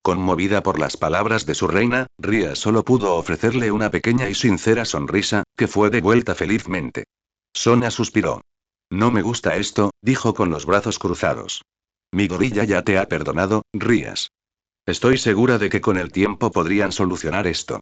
Conmovida por las palabras de su reina, Rías solo pudo ofrecerle una pequeña y sincera sonrisa, que fue devuelta felizmente. Sona suspiró. No me gusta esto, dijo con los brazos cruzados. Mi gorilla ya te ha perdonado, Rías. Estoy segura de que con el tiempo podrían solucionar esto.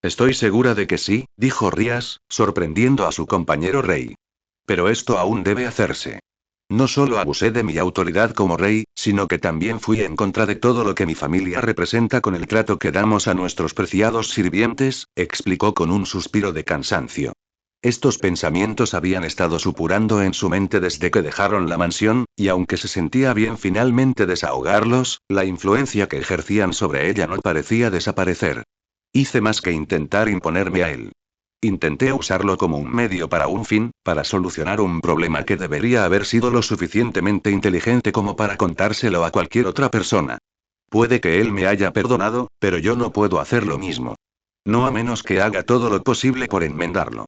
Estoy segura de que sí, dijo Rías, sorprendiendo a su compañero rey. Pero esto aún debe hacerse. No solo abusé de mi autoridad como rey, sino que también fui en contra de todo lo que mi familia representa con el trato que damos a nuestros preciados sirvientes, explicó con un suspiro de cansancio. Estos pensamientos habían estado supurando en su mente desde que dejaron la mansión, y aunque se sentía bien finalmente desahogarlos, la influencia que ejercían sobre ella no parecía desaparecer. Hice más que intentar imponerme a él. Intenté usarlo como un medio para un fin, para solucionar un problema que debería haber sido lo suficientemente inteligente como para contárselo a cualquier otra persona. Puede que él me haya perdonado, pero yo no puedo hacer lo mismo. No a menos que haga todo lo posible por enmendarlo.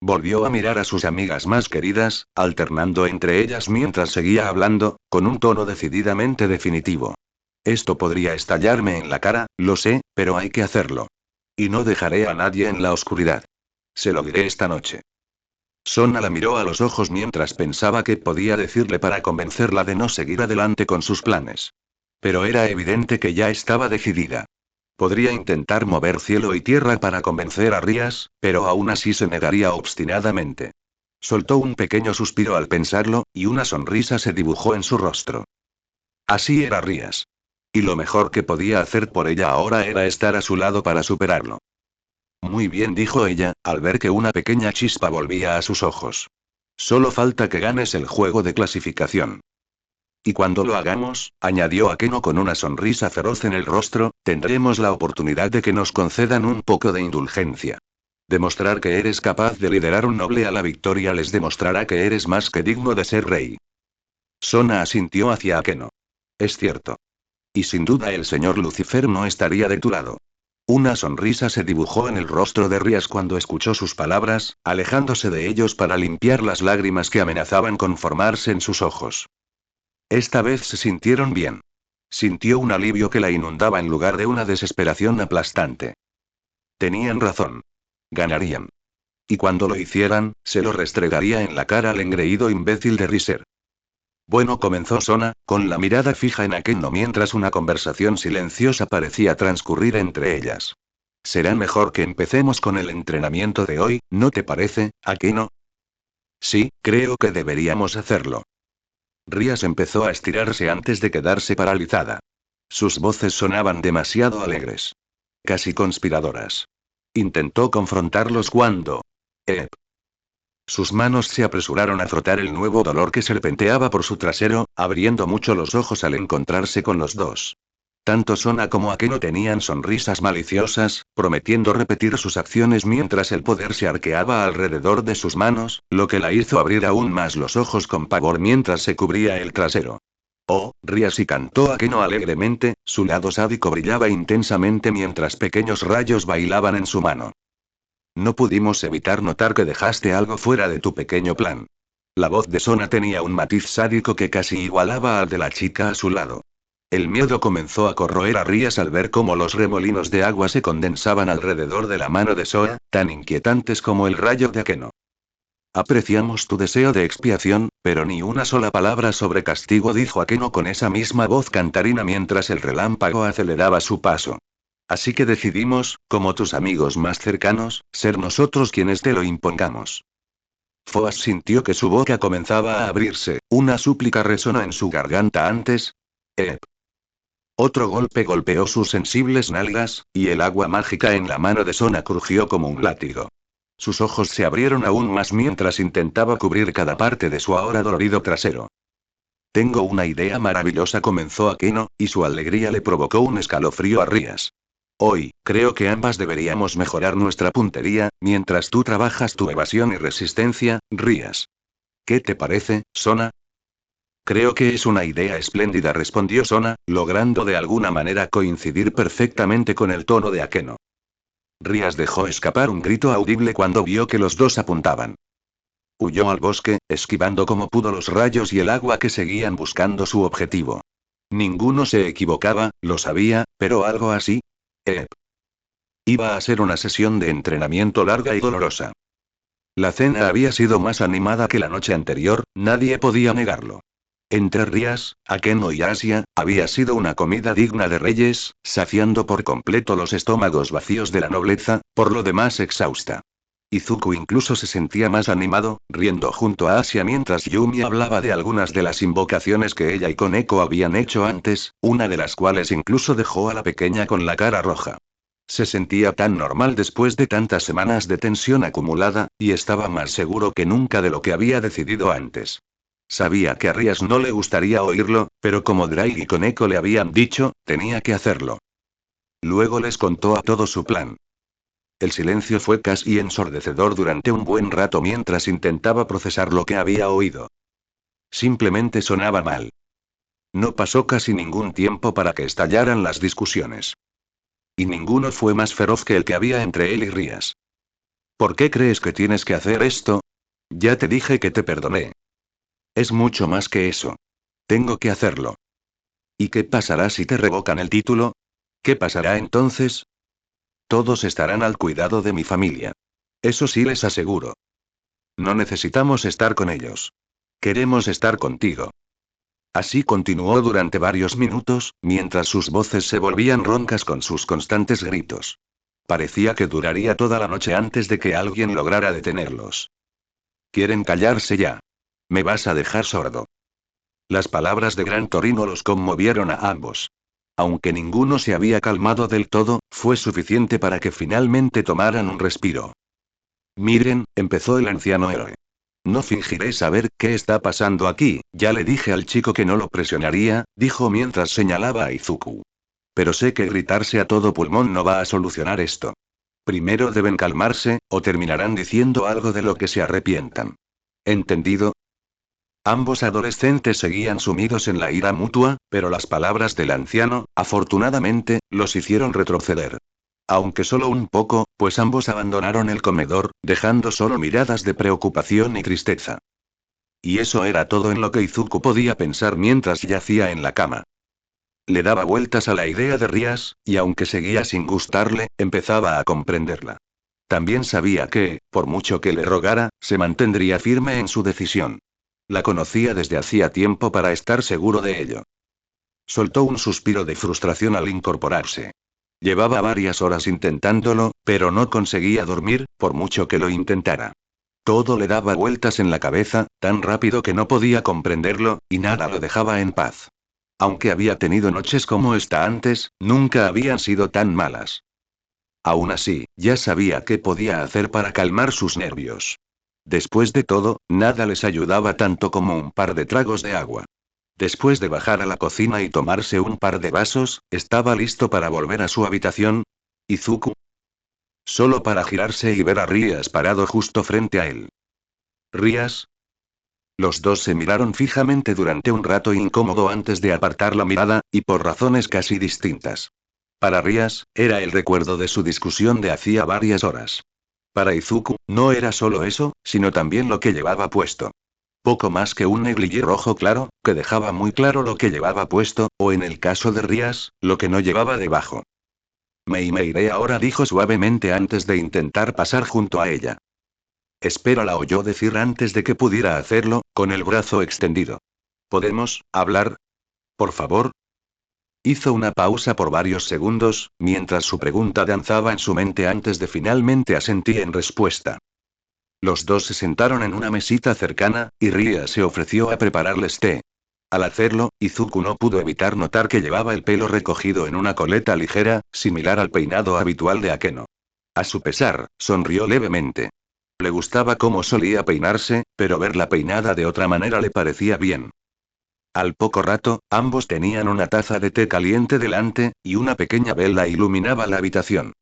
Volvió a mirar a sus amigas más queridas, alternando entre ellas mientras seguía hablando, con un tono decididamente definitivo. Esto podría estallarme en la cara, lo sé, pero hay que hacerlo. Y no dejaré a nadie en la oscuridad. Se lo diré esta noche. Sona la miró a los ojos mientras pensaba qué podía decirle para convencerla de no seguir adelante con sus planes. Pero era evidente que ya estaba decidida. Podría intentar mover cielo y tierra para convencer a Rías, pero aún así se negaría obstinadamente. Soltó un pequeño suspiro al pensarlo, y una sonrisa se dibujó en su rostro. Así era Rías. Y lo mejor que podía hacer por ella ahora era estar a su lado para superarlo. Muy bien, dijo ella, al ver que una pequeña chispa volvía a sus ojos. Solo falta que ganes el juego de clasificación. Y cuando lo hagamos, añadió Akeno con una sonrisa feroz en el rostro, tendremos la oportunidad de que nos concedan un poco de indulgencia. Demostrar que eres capaz de liderar un noble a la victoria les demostrará que eres más que digno de ser rey. Sona asintió hacia Akeno. Es cierto. Y sin duda el señor Lucifer no estaría de tu lado. Una sonrisa se dibujó en el rostro de Rías cuando escuchó sus palabras, alejándose de ellos para limpiar las lágrimas que amenazaban con formarse en sus ojos. Esta vez se sintieron bien. Sintió un alivio que la inundaba en lugar de una desesperación aplastante. Tenían razón. Ganarían. Y cuando lo hicieran, se lo restregaría en la cara al engreído imbécil de Riser. Bueno, comenzó Sona, con la mirada fija en Akeno mientras una conversación silenciosa parecía transcurrir entre ellas. Será mejor que empecemos con el entrenamiento de hoy, ¿no te parece, Akeno? Sí, creo que deberíamos hacerlo. Rías empezó a estirarse antes de quedarse paralizada. Sus voces sonaban demasiado alegres. Casi conspiradoras. Intentó confrontarlos cuando... Sus manos se apresuraron a frotar el nuevo dolor que serpenteaba por su trasero, abriendo mucho los ojos al encontrarse con los dos. Tanto Sona como Akeno tenían sonrisas maliciosas, prometiendo repetir sus acciones mientras el poder se arqueaba alrededor de sus manos, lo que la hizo abrir aún más los ojos con pavor mientras se cubría el trasero. Oh, Rías, y cantó Akeno alegremente, su lado sádico brillaba intensamente mientras pequeños rayos bailaban en su mano. No pudimos evitar notar que dejaste algo fuera de tu pequeño plan. La voz de Sona tenía un matiz sádico que casi igualaba al de la chica a su lado. El miedo comenzó a corroer a Rías al ver cómo los remolinos de agua se condensaban alrededor de la mano de Soa, tan inquietantes como el rayo de Akeno. Apreciamos tu deseo de expiación, pero ni una sola palabra sobre castigo, dijo Akeno con esa misma voz cantarina mientras el relámpago aceleraba su paso. Así que decidimos, como tus amigos más cercanos, ser nosotros quienes te lo impongamos. Foas sintió que su boca comenzaba a abrirse, una súplica resonó en su garganta antes. Otro golpe golpeó sus sensibles nalgas, y el agua mágica en la mano de Sona crujió como un látigo. Sus ojos se abrieron aún más mientras intentaba cubrir cada parte de su ahora dolorido trasero. Tengo una idea maravillosa, comenzó Akeno, y su alegría le provocó un escalofrío a Rías. Hoy, creo que ambas deberíamos mejorar nuestra puntería, mientras tú trabajas tu evasión y resistencia, Rías. ¿Qué te parece, Sona? Creo que es una idea espléndida, respondió Sona, logrando de alguna manera coincidir perfectamente con el tono de Akeno. Rías dejó escapar un grito audible cuando vio que los dos apuntaban. Huyó al bosque, esquivando como pudo los rayos y el agua que seguían buscando su objetivo. Ninguno se equivocaba, lo sabía, pero algo así. Iba a ser una sesión de entrenamiento larga y dolorosa. La cena había sido más animada que la noche anterior, nadie podía negarlo. Entre Rías, Akeno y Asia, había sido una comida digna de reyes, saciando por completo los estómagos vacíos de la nobleza, por lo demás exhausta. Izuku incluso se sentía más animado, riendo junto a Asia mientras Yumi hablaba de algunas de las invocaciones que ella y Koneko habían hecho antes, una de las cuales incluso dejó a la pequeña con la cara roja. Se sentía tan normal después de tantas semanas de tensión acumulada, y estaba más seguro que nunca de lo que había decidido antes. Sabía que a Rías no le gustaría oírlo, pero como Drake y Koneko le habían dicho, tenía que hacerlo. Luego les contó a todos su plan. El silencio fue casi ensordecedor durante un buen rato mientras intentaba procesar lo que había oído. Simplemente sonaba mal. No pasó casi ningún tiempo para que estallaran las discusiones. Y ninguno fue más feroz que el que había entre él y Rías. ¿Por qué crees que tienes que hacer esto? Ya te dije que te perdoné. Es mucho más que eso. Tengo que hacerlo. ¿Y qué pasará si te revocan el título? ¿Qué pasará entonces? Todos estarán al cuidado de mi familia. Eso sí les aseguro. No necesitamos estar con ellos. Queremos estar contigo. Así continuó durante varios minutos, mientras sus voces se volvían roncas con sus constantes gritos. Parecía que duraría toda la noche antes de que alguien lograra detenerlos. Quieren callarse ya. Me vas a dejar sordo. Las palabras de Gran Torino los conmovieron a ambos. Aunque ninguno se había calmado del todo, fue suficiente para que finalmente tomaran un respiro. Miren, empezó el anciano héroe. No fingiré saber qué está pasando aquí, ya le dije al chico que no lo presionaría, dijo mientras señalaba a Izuku. Pero sé que gritarse a todo pulmón no va a solucionar esto. Primero deben calmarse, o terminarán diciendo algo de lo que se arrepientan. ¿Entendido? Ambos adolescentes seguían sumidos en la ira mutua, pero las palabras del anciano, afortunadamente, los hicieron retroceder. Aunque solo un poco, pues ambos abandonaron el comedor, dejando solo miradas de preocupación y tristeza. Y eso era todo en lo que Izuku podía pensar mientras yacía en la cama. Le daba vueltas a la idea de Rías, y aunque seguía sin gustarle, empezaba a comprenderla. También sabía que, por mucho que le rogara, se mantendría firme en su decisión. La conocía desde hacía tiempo para estar seguro de ello. Soltó un suspiro de frustración al incorporarse. Llevaba varias horas intentándolo, pero no conseguía dormir, por mucho que lo intentara. Todo le daba vueltas en la cabeza, tan rápido que no podía comprenderlo, y nada lo dejaba en paz. Aunque había tenido noches como esta antes, nunca habían sido tan malas. Aún así, ya sabía qué podía hacer para calmar sus nervios. Después de todo, nada les ayudaba tanto como un par de tragos de agua. Después de bajar a la cocina y tomarse un par de vasos, estaba listo para volver a su habitación. Izuku. Solo para girarse y ver a Rías parado justo frente a él. ¿Rías? Los dos se miraron fijamente durante un rato incómodo antes de apartar la mirada, y por razones casi distintas. Para Rías, era el recuerdo de su discusión de hacía varias horas. Para Izuku, no era solo eso, sino también lo que llevaba puesto. Poco más que un negligé rojo claro, que dejaba muy claro lo que llevaba puesto, o en el caso de Rías, lo que no llevaba debajo. Me iré ahora, dijo suavemente antes de intentar pasar junto a ella. Espera, la oyó decir antes de que pudiera hacerlo, con el brazo extendido. ¿Podemos hablar? Por favor. Hizo una pausa por varios segundos, mientras su pregunta danzaba en su mente antes de finalmente asentir en respuesta. Los dos se sentaron en una mesita cercana, y Ria se ofreció a prepararles té. Al hacerlo, Izuku no pudo evitar notar que llevaba el pelo recogido en una coleta ligera, similar al peinado habitual de Akeno. A su pesar, sonrió levemente. Le gustaba cómo solía peinarse, pero verla peinada de otra manera le parecía bien. Al poco rato, ambos tenían una taza de té caliente delante, y una pequeña vela iluminaba la habitación.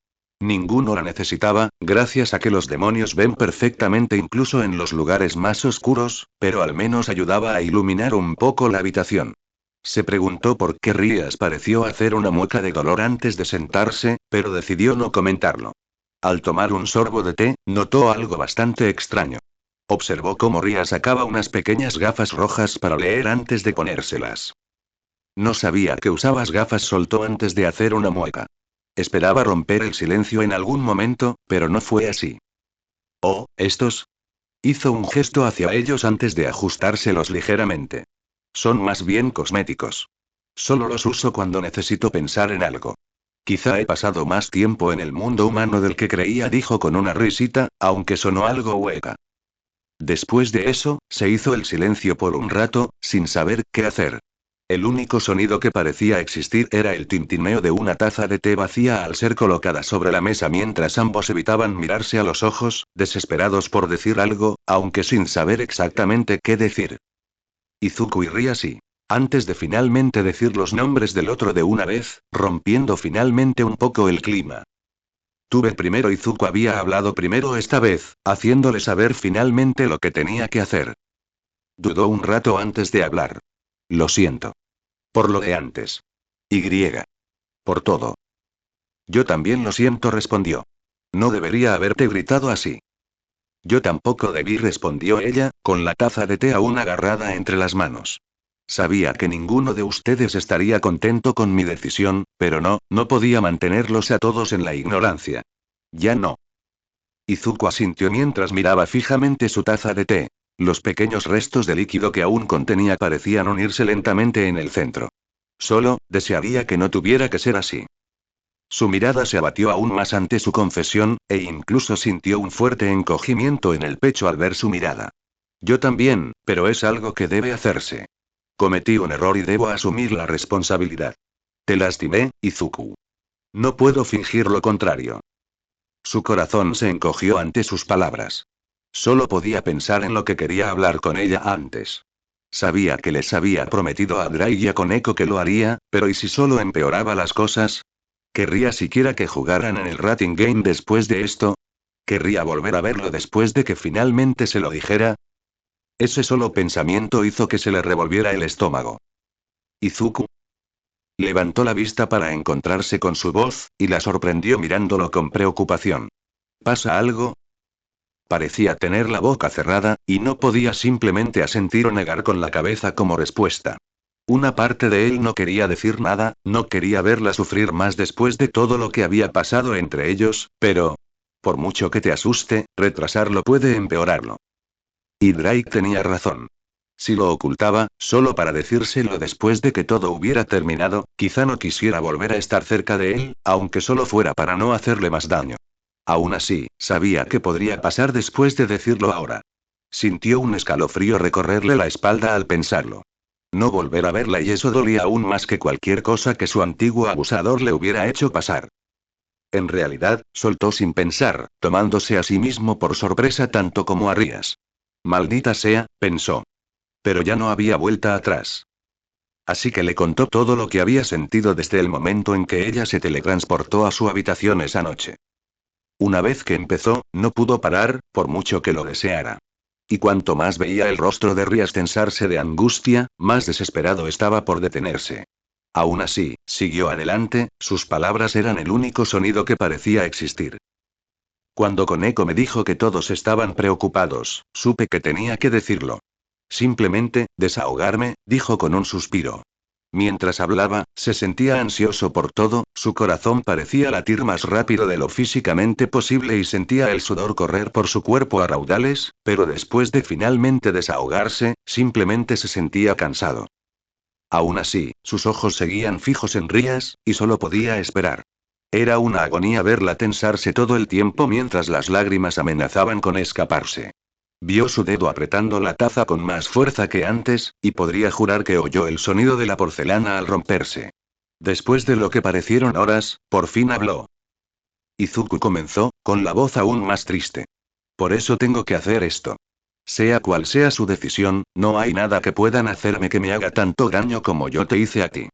Ninguno la necesitaba, gracias a que los demonios ven perfectamente incluso en los lugares más oscuros, pero al menos ayudaba a iluminar un poco la habitación. Se preguntó por qué Rías pareció hacer una mueca de dolor antes de sentarse, pero decidió no comentarlo. Al tomar un sorbo de té, notó algo bastante extraño. Observó cómo Ria sacaba unas pequeñas gafas rojas para leer antes de ponérselas. No sabía que usabas gafas, soltó antes de hacer una mueca. Esperaba romper el silencio en algún momento, pero no fue así. Oh, estos. Hizo un gesto hacia ellos antes de ajustárselos ligeramente. Son más bien cosméticos. Solo los uso cuando necesito pensar en algo. Quizá he pasado más tiempo en el mundo humano del que creía, dijo con una risita, aunque sonó algo hueca. Después de eso, se hizo el silencio por un rato, sin saber qué hacer. El único sonido que parecía existir era el tintineo de una taza de té vacía al ser colocada sobre la mesa mientras ambos evitaban mirarse a los ojos, desesperados por decir algo, aunque sin saber exactamente qué decir. Izuku y Ria sí. Antes de finalmente decir los nombres del otro de una vez, rompiendo finalmente un poco el clima. Tuve primero. Izuku había hablado primero esta vez, haciéndole saber finalmente lo que tenía que hacer. Dudó un rato antes de hablar. Lo siento. Por lo de antes. Y. Por todo. Yo también lo siento, respondió. No debería haberte gritado así. Yo tampoco debí, respondió ella, con la taza de té aún agarrada entre las manos. Sabía que ninguno de ustedes estaría contento con mi decisión, pero no podía mantenerlos a todos en la ignorancia. Ya no. Izuku asintió mientras miraba fijamente su taza de té. Los pequeños restos de líquido que aún contenía parecían unirse lentamente en el centro. Solo, desearía que no tuviera que ser así. Su mirada se abatió aún más ante su confesión, e incluso sintió un fuerte encogimiento en el pecho al ver su mirada. Yo también, pero es algo que debe hacerse. Cometí un error y debo asumir la responsabilidad. Te lastimé, Izuku. No puedo fingir lo contrario. Su corazón se encogió ante sus palabras. Solo podía pensar en lo que quería hablar con ella antes. Sabía que les había prometido a Drake y a Koneko que lo haría, pero ¿y si solo empeoraba las cosas? ¿Querría siquiera que jugaran en el Rating Game después de esto? ¿Querría volver a verlo después de que finalmente se lo dijera? Ese solo pensamiento hizo que se le revolviera el estómago. Izuku levantó la vista para encontrarse con su voz, y la sorprendió mirándolo con preocupación. ¿Pasa algo? Parecía tener la boca cerrada, y no podía simplemente asentir o negar con la cabeza como respuesta. Una parte de él no quería decir nada, no quería verla sufrir más después de todo lo que había pasado entre ellos, pero... por mucho que te asuste, retrasarlo puede empeorarlo. Y Drake tenía razón. Si lo ocultaba, solo para decírselo después de que todo hubiera terminado, quizá no quisiera volver a estar cerca de él, aunque solo fuera para no hacerle más daño. Aún así, sabía que podría pasar después de decirlo ahora. Sintió un escalofrío recorrerle la espalda al pensarlo. No volver a verla, y eso dolía aún más que cualquier cosa que su antiguo abusador le hubiera hecho pasar. En realidad, soltó sin pensar, tomándose a sí mismo por sorpresa tanto como a Rías. Maldita sea, pensó. Pero ya no había vuelta atrás. Así que le contó todo lo que había sentido desde el momento en que ella se teletransportó a su habitación esa noche. Una vez que empezó, no pudo parar, por mucho que lo deseara. Y cuanto más veía el rostro de Rías tensarse de angustia, más desesperado estaba por detenerse. Aún así, siguió adelante, sus palabras eran el único sonido que parecía existir. Cuando Koneko me dijo que todos estaban preocupados, supe que tenía que decirlo. Simplemente, desahogarme, dijo con un suspiro. Mientras hablaba, se sentía ansioso por todo, su corazón parecía latir más rápido de lo físicamente posible y sentía el sudor correr por su cuerpo a raudales, pero después de finalmente desahogarse, simplemente se sentía cansado. Aún así, sus ojos seguían fijos en Rías, y solo podía esperar. Era una agonía verla tensarse todo el tiempo mientras las lágrimas amenazaban con escaparse. Vio su dedo apretando la taza con más fuerza que antes, y podría jurar que oyó el sonido de la porcelana al romperse. Después de lo que parecieron horas, por fin habló. Izuku comenzó, con la voz aún más triste. Por eso tengo que hacer esto. Sea cual sea su decisión, no hay nada que puedan hacerme que me haga tanto daño como yo te hice a ti.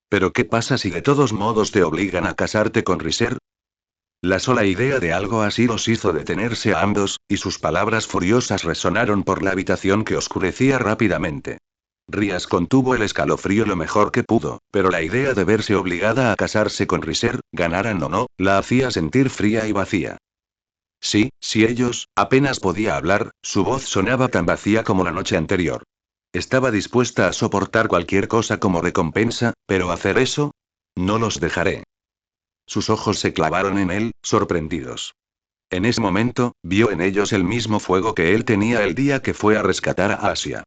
Pero ¿qué pasa si de todos modos te obligan a casarte con Riser? La sola idea de algo así los hizo detenerse a ambos, y sus palabras furiosas resonaron por la habitación que oscurecía rápidamente. Rías contuvo el escalofrío lo mejor que pudo, pero la idea de verse obligada a casarse con Riser, ganaran o no, la hacía sentir fría y vacía. Sí, si ellos, apenas podía hablar, su voz sonaba tan vacía como la noche anterior. Estaba dispuesta a soportar cualquier cosa como recompensa, pero hacer eso, no los dejaré. Sus ojos se clavaron en él, sorprendidos. En ese momento, vio en ellos el mismo fuego que él tenía el día que fue a rescatar a Asia.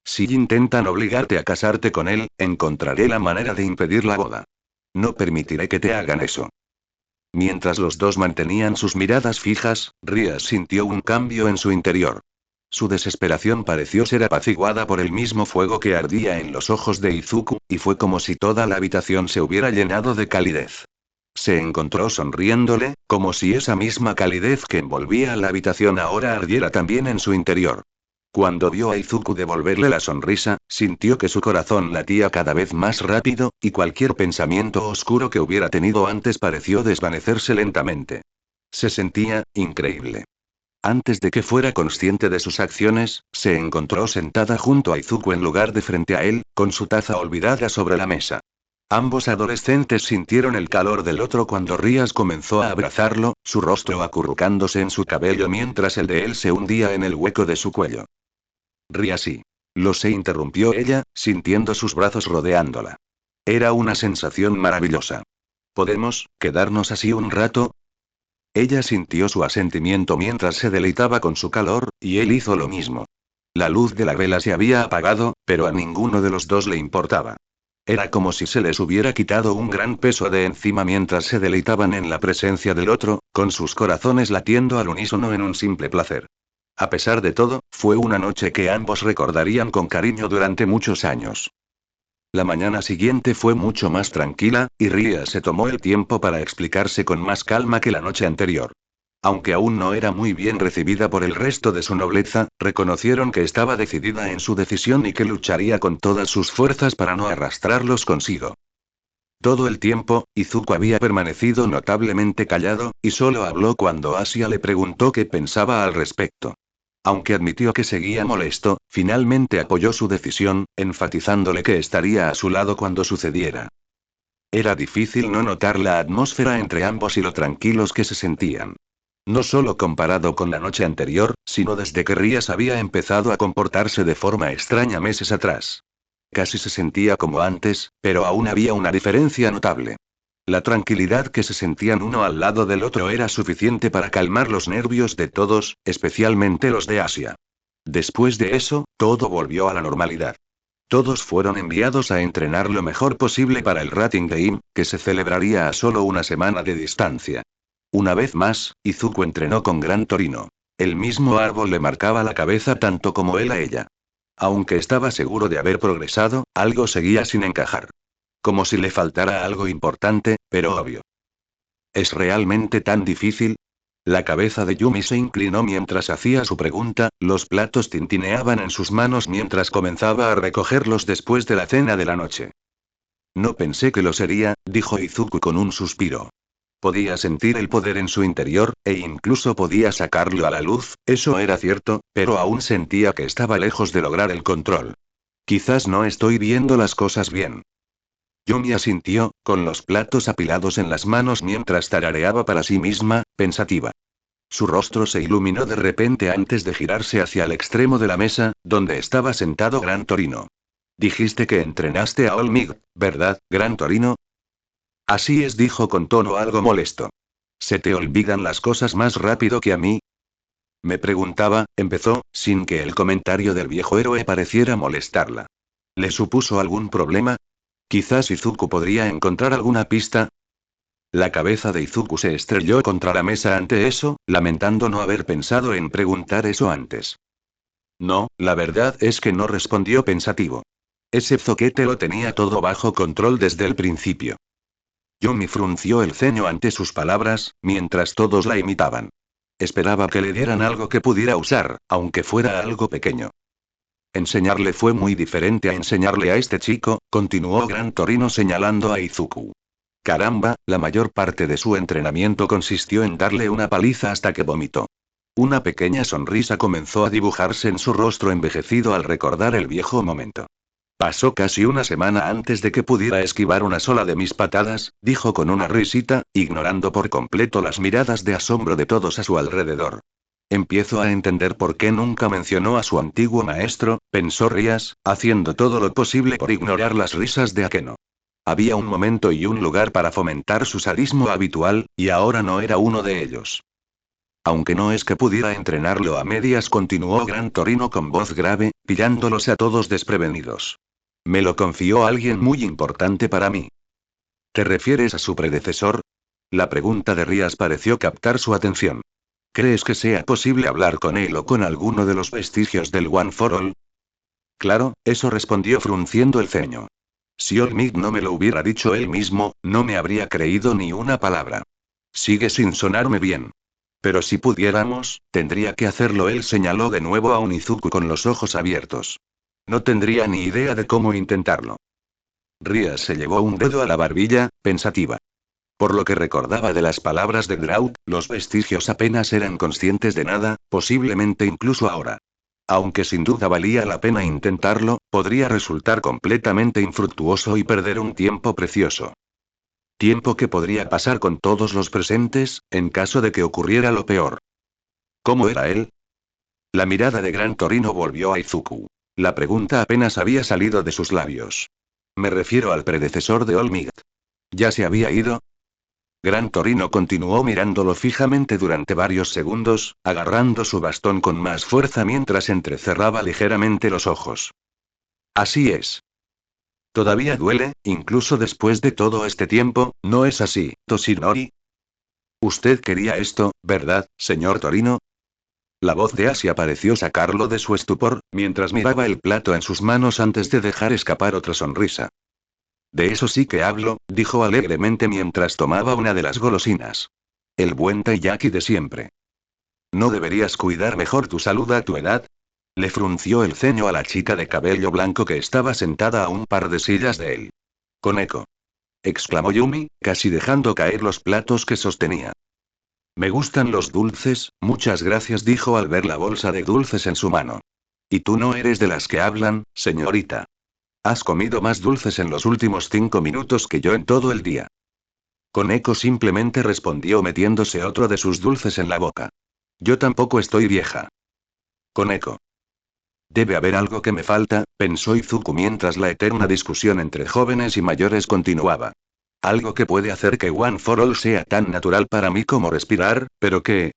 Si intentan obligarte a casarte con él, encontraré la manera de impedir la boda. No permitiré que te hagan eso. Mientras los dos mantenían sus miradas fijas, Rías sintió un cambio en su interior. Su desesperación pareció ser apaciguada por el mismo fuego que ardía en los ojos de Izuku, y fue como si toda la habitación se hubiera llenado de calidez. Se encontró sonriéndole, como si esa misma calidez que envolvía la habitación ahora ardiera también en su interior. Cuando vio a Izuku devolverle la sonrisa, sintió que su corazón latía cada vez más rápido, y cualquier pensamiento oscuro que hubiera tenido antes pareció desvanecerse lentamente. Se sentía increíble. Antes de que fuera consciente de sus acciones, se encontró sentada junto a Izuku en lugar de frente a él, con su taza olvidada sobre la mesa. Ambos adolescentes sintieron el calor del otro cuando Rías comenzó a abrazarlo, su rostro acurrucándose en su cabello mientras el de él se hundía en el hueco de su cuello. Rías sí. Lo sé, interrumpió ella, sintiendo sus brazos rodeándola. Era una sensación maravillosa. ¿Podemos quedarnos así un rato? Ella sintió su asentimiento mientras se deleitaba con su calor, y él hizo lo mismo. La luz de la vela se había apagado, pero a ninguno de los dos le importaba. Era como si se les hubiera quitado un gran peso de encima mientras se deleitaban en la presencia del otro, con sus corazones latiendo al unísono en un simple placer. A pesar de todo, fue una noche que ambos recordarían con cariño durante muchos años. La mañana siguiente fue mucho más tranquila, y Ria se tomó el tiempo para explicarse con más calma que la noche anterior. Aunque aún no era muy bien recibida por el resto de su nobleza, reconocieron que estaba decidida en su decisión y que lucharía con todas sus fuerzas para no arrastrarlos consigo. Todo el tiempo, Izuku había permanecido notablemente callado, y solo habló cuando Asia le preguntó qué pensaba al respecto. Aunque admitió que seguía molesto, finalmente apoyó su decisión, enfatizándole que estaría a su lado cuando sucediera. Era difícil no notar la atmósfera entre ambos y lo tranquilos que se sentían. No solo comparado con la noche anterior, sino desde que Rías había empezado a comportarse de forma extraña meses atrás. Casi se sentía como antes, pero aún había una diferencia notable. La tranquilidad que se sentían uno al lado del otro era suficiente para calmar los nervios de todos, especialmente los de Asia. Después de eso, todo volvió a la normalidad. Todos fueron enviados a entrenar lo mejor posible para el Rating Game, que se celebraría a solo una semana de distancia. Una vez más, Izuku entrenó con Gran Torino. El mismo árbol le marcaba la cabeza tanto como él a ella. Aunque estaba seguro de haber progresado, algo seguía sin encajar. Como si le faltara algo importante, pero obvio. ¿Es realmente tan difícil? La cabeza de Yumi se inclinó mientras hacía su pregunta, los platos tintineaban en sus manos mientras comenzaba a recogerlos después de la cena de la noche. No pensé que lo sería, dijo Izuku con un suspiro. Podía sentir el poder en su interior, e incluso podía sacarlo a la luz, eso era cierto, pero aún sentía que estaba lejos de lograr el control. Quizás no estoy viendo las cosas bien. Yumi asintió, con los platos apilados en las manos mientras tarareaba para sí misma, pensativa. Su rostro se iluminó de repente antes de girarse hacia el extremo de la mesa, donde estaba sentado Gran Torino. Dijiste que entrenaste a Olmig, ¿verdad, Gran Torino? Así es, dijo con tono algo molesto. ¿Se te olvidan las cosas más rápido que a mí? Me preguntaba, empezó, sin que el comentario del viejo héroe pareciera molestarla. ¿Le supuso algún problema? Quizás Izuku podría encontrar alguna pista. La cabeza de Izuku se estrelló contra la mesa ante eso, lamentando no haber pensado en preguntar eso antes. No, la verdad es que no, respondió pensativo. Ese zoquete lo tenía todo bajo control desde el principio. Yumi frunció el ceño ante sus palabras, mientras todos la imitaban. Esperaba que le dieran algo que pudiera usar, aunque fuera algo pequeño. Enseñarle fue muy diferente a enseñarle a este chico, continuó Gran Torino señalando a Izuku. Caramba, la mayor parte de su entrenamiento consistió en darle una paliza hasta que vomitó. Una pequeña sonrisa comenzó a dibujarse en su rostro envejecido al recordar el viejo momento. Pasó casi una semana antes de que pudiera esquivar una sola de mis patadas, dijo con una risita, ignorando por completo las miradas de asombro de todos a su alrededor. Empiezo a entender por qué nunca mencionó a su antiguo maestro, pensó Rías, haciendo todo lo posible por ignorar las risas de Akeno. Había un momento y un lugar para fomentar su sadismo habitual, y ahora no era uno de ellos. Aunque no es que pudiera entrenarlo a medias, continuó Gran Torino con voz grave, pillándolos a todos desprevenidos. Me lo confió alguien muy importante para mí. ¿Te refieres a su predecesor? La pregunta de Rías pareció captar su atención. ¿Crees que sea posible hablar con él o con alguno de los vestigios del One for All? Claro, eso, respondió frunciendo el ceño. Si Olmig no me lo hubiera dicho él mismo, no me habría creído ni una palabra. Sigue sin sonarme bien. Pero si pudiéramos, tendría que hacerlo. Él señaló de nuevo a Onizuku con los ojos abiertos. No tendría ni idea de cómo intentarlo. Rías se llevó un dedo a la barbilla, pensativa. Por lo que recordaba de las palabras de Drought, los vestigios apenas eran conscientes de nada, posiblemente incluso ahora. Aunque sin duda valía la pena intentarlo, podría resultar completamente infructuoso y perder un tiempo precioso. Tiempo que podría pasar con todos los presentes, en caso de que ocurriera lo peor. ¿Cómo era él? La mirada de Gran Torino volvió a Izuku. La pregunta apenas había salido de sus labios. Me refiero al predecesor de All Might. ¿Ya se había ido? Gran Torino continuó mirándolo fijamente durante varios segundos, agarrando su bastón con más fuerza mientras entrecerraba ligeramente los ojos. Así es. Todavía duele, incluso después de todo este tiempo, ¿no es así, Toshinori? Usted quería esto, ¿verdad, señor Torino? La voz de Asia pareció sacarlo de su estupor, mientras miraba el plato en sus manos antes de dejar escapar otra sonrisa. De eso sí que hablo, dijo alegremente mientras tomaba una de las golosinas. El buen taiyaki de siempre. ¿No deberías cuidar mejor tu salud a tu edad? Le frunció el ceño a la chica de cabello blanco que estaba sentada a un par de sillas de él. Koneko. Exclamó Yumi, casi dejando caer los platos que sostenía. Me gustan los dulces, muchas gracias, dijo al ver la bolsa de dulces en su mano. ¿Y tú no eres de las que hablan, señorita? Has comido más dulces en los últimos 5 minutos que yo en todo el día. Koneko simplemente respondió metiéndose otro de sus dulces en la boca. Yo tampoco estoy vieja. Koneko. Debe haber algo que me falta, pensó Izuku mientras la eterna discusión entre jóvenes y mayores continuaba. Algo que puede hacer que One for All sea tan natural para mí como respirar, pero que...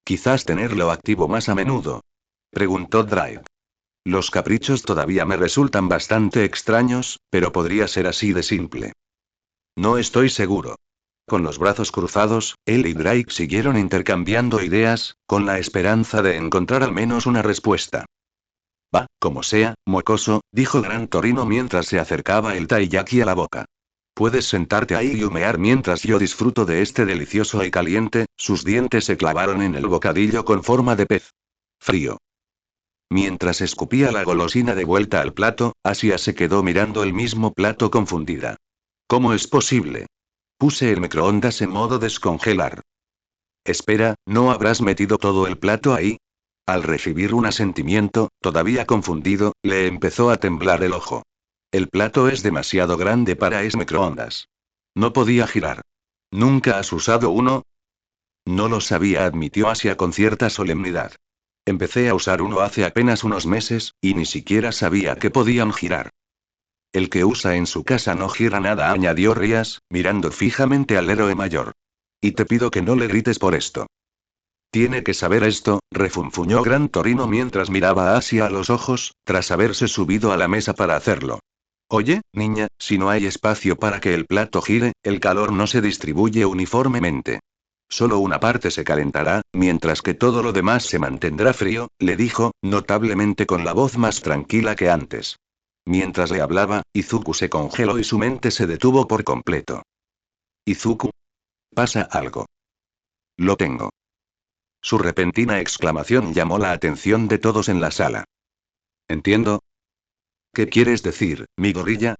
Quizás tenerlo activo más a menudo. Preguntó Drive. Los caprichos todavía me resultan bastante extraños, pero podría ser así de simple. No estoy seguro. Con los brazos cruzados, él y Drake siguieron intercambiando ideas, con la esperanza de encontrar al menos una respuesta. Va, como sea, mocoso, dijo Gran Torino mientras se acercaba el taiyaki a la boca. Puedes sentarte ahí y humear mientras yo disfruto de este delicioso y caliente. Sus dientes se clavaron en el bocadillo con forma de pez. Frío. Mientras escupía la golosina de vuelta al plato, Asia se quedó mirando el mismo plato confundida. ¿Cómo es posible? Puse el microondas en modo descongelar. Espera, ¿no habrás metido todo el plato ahí? Al recibir un asentimiento, todavía confundido, le empezó a temblar el ojo. El plato es demasiado grande para ese microondas. No podía girar. ¿Nunca has usado uno? No lo sabía, admitió Asia con cierta solemnidad. Empecé a usar uno hace apenas unos meses, y ni siquiera sabía que podían girar. El que usa en su casa no gira nada, añadió Rías, mirando fijamente al héroe mayor. Y te pido que no le grites por esto. Tiene que saber esto, refunfuñó Gran Torino mientras miraba a Asia a los ojos, tras haberse subido a la mesa para hacerlo. Oye, niña, si no hay espacio para que el plato gire, el calor no se distribuye uniformemente. Solo una parte se calentará, mientras que todo lo demás se mantendrá frío, le dijo, notablemente con la voz más tranquila que antes. Mientras le hablaba, Izuku se congeló y su mente se detuvo por completo. Izuku. Pasa algo. Lo tengo. Su repentina exclamación llamó la atención de todos en la sala. Entiendo. ¿Qué quieres decir, mi gorilla?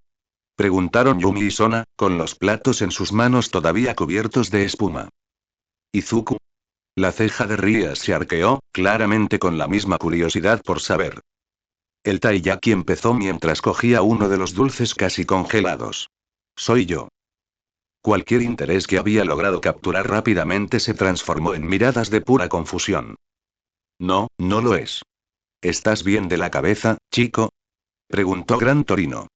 Preguntaron Yumi y Sona, con los platos en sus manos todavía cubiertos de espuma. Izuku. La ceja de Rías se arqueó, claramente con la misma curiosidad por saber. El taiyaki empezó mientras cogía uno de los dulces casi congelados. Soy yo. Cualquier interés que había logrado capturar rápidamente se transformó en miradas de pura confusión. No, no lo es. ¿Estás bien de la cabeza, chico? Preguntó Gran Torino.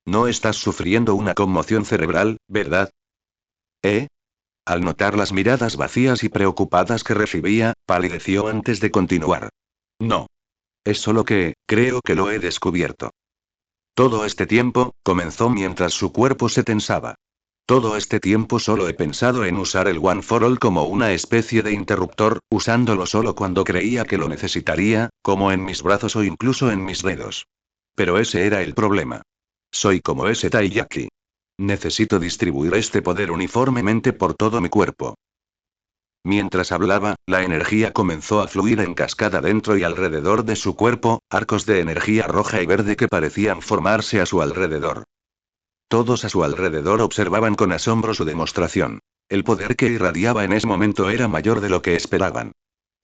No estás sufriendo una conmoción cerebral, ¿verdad? ¿Eh? Al notar las miradas vacías y preocupadas que recibía, palideció antes de continuar. No. Es solo que, creo que lo he descubierto. Todo este tiempo, comenzó mientras su cuerpo se tensaba. Todo este tiempo solo he pensado en usar el One for All como una especie de interruptor, usándolo solo cuando creía que lo necesitaría, como en mis brazos o incluso en mis dedos. Pero ese era el problema. Soy como ese taiyaki. Necesito distribuir este poder uniformemente por todo mi cuerpo. Mientras hablaba, la energía comenzó a fluir en cascada dentro y alrededor de su cuerpo, arcos de energía roja y verde que parecían formarse a su alrededor. Todos a su alrededor observaban con asombro su demostración. El poder que irradiaba en ese momento era mayor de lo que esperaban.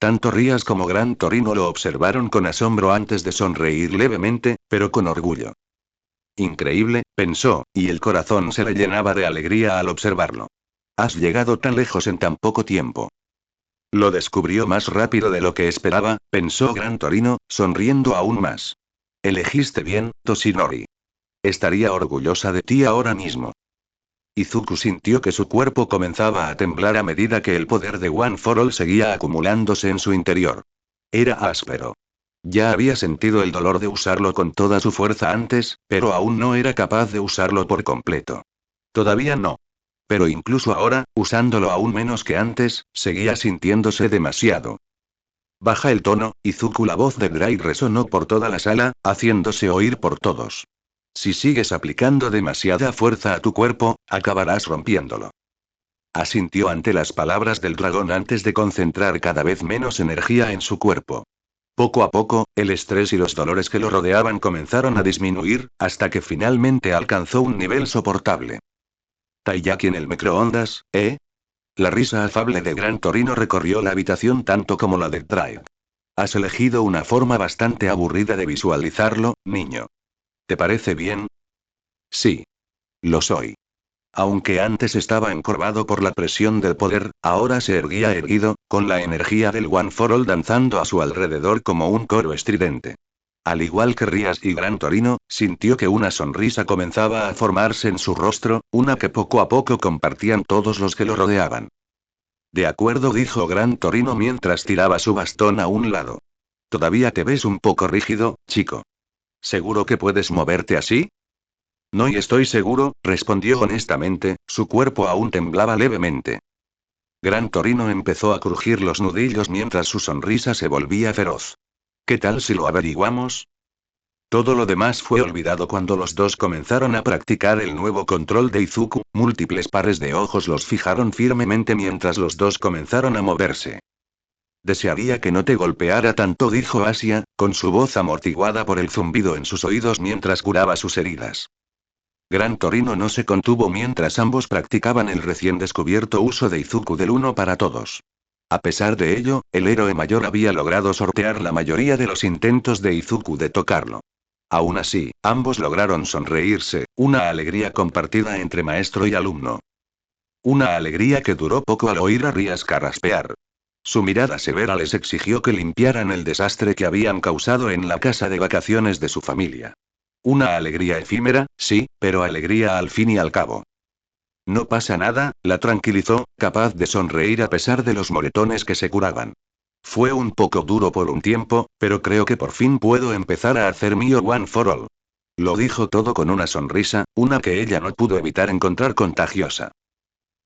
Tanto Rías como Gran Torino lo observaron con asombro antes de sonreír levemente, pero con orgullo. Increíble, pensó, y el corazón se le llenaba de alegría al observarlo. Has llegado tan lejos en tan poco tiempo. Lo descubrió más rápido de lo que esperaba, pensó Gran Torino, sonriendo aún más. Elegiste bien, Toshinori. Estaría orgullosa de ti ahora mismo. Izuku sintió que su cuerpo comenzaba a temblar a medida que el poder de One for All seguía acumulándose en su interior. Era áspero. Ya había sentido el dolor de usarlo con toda su fuerza antes, pero aún no era capaz de usarlo por completo. Todavía no. Pero incluso ahora, usándolo aún menos que antes, seguía sintiéndose demasiado. Baja el tono, Izuku. La voz de Drai resonó por toda la sala, haciéndose oír por todos. Si sigues aplicando demasiada fuerza a tu cuerpo, acabarás rompiéndolo. Asintió ante las palabras del dragón antes de concentrar cada vez menos energía en su cuerpo. Poco a poco, el estrés y los dolores que lo rodeaban comenzaron a disminuir, hasta que finalmente alcanzó un nivel soportable. Taiyaki en el microondas, ¿eh? La risa afable de Gran Torino recorrió la habitación tanto como la de Drake. Has elegido una forma bastante aburrida de visualizarlo, niño. ¿Te parece bien? Sí. Lo soy. Aunque antes estaba encorvado por la presión del poder, ahora se erguía erguido, con la energía del One for All danzando a su alrededor como un coro estridente. Al igual que Rías y Gran Torino, sintió que una sonrisa comenzaba a formarse en su rostro, una que poco a poco compartían todos los que lo rodeaban. De acuerdo, dijo Gran Torino mientras tiraba su bastón a un lado. Todavía te ves un poco rígido, chico. ¿Seguro que puedes moverte así? No, y estoy seguro, respondió honestamente, su cuerpo aún temblaba levemente. Gran Torino empezó a crujir los nudillos mientras su sonrisa se volvía feroz. ¿Qué tal si lo averiguamos? Todo lo demás fue olvidado cuando los dos comenzaron a practicar el nuevo control de Izuku, múltiples pares de ojos los fijaron firmemente mientras los dos comenzaron a moverse. Desearía que no te golpeara tanto, dijo Asia, con su voz amortiguada por el zumbido en sus oídos mientras curaba sus heridas. Gran Torino no se contuvo mientras ambos practicaban el recién descubierto uso de Izuku del uno para todos. A pesar de ello, el héroe mayor había logrado sortear la mayoría de los intentos de Izuku de tocarlo. Aún así, ambos lograron sonreírse, una alegría compartida entre maestro y alumno. Una alegría que duró poco al oír a Rías carraspear. Su mirada severa les exigió que limpiaran el desastre que habían causado en la casa de vacaciones de su familia. Una alegría efímera, sí, pero alegría al fin y al cabo. No pasa nada, la tranquilizó, capaz de sonreír a pesar de los moretones que se curaban. Fue un poco duro por un tiempo, pero creo que por fin puedo empezar a hacer mío One for All. Lo dijo todo con una sonrisa, una que ella no pudo evitar encontrar contagiosa.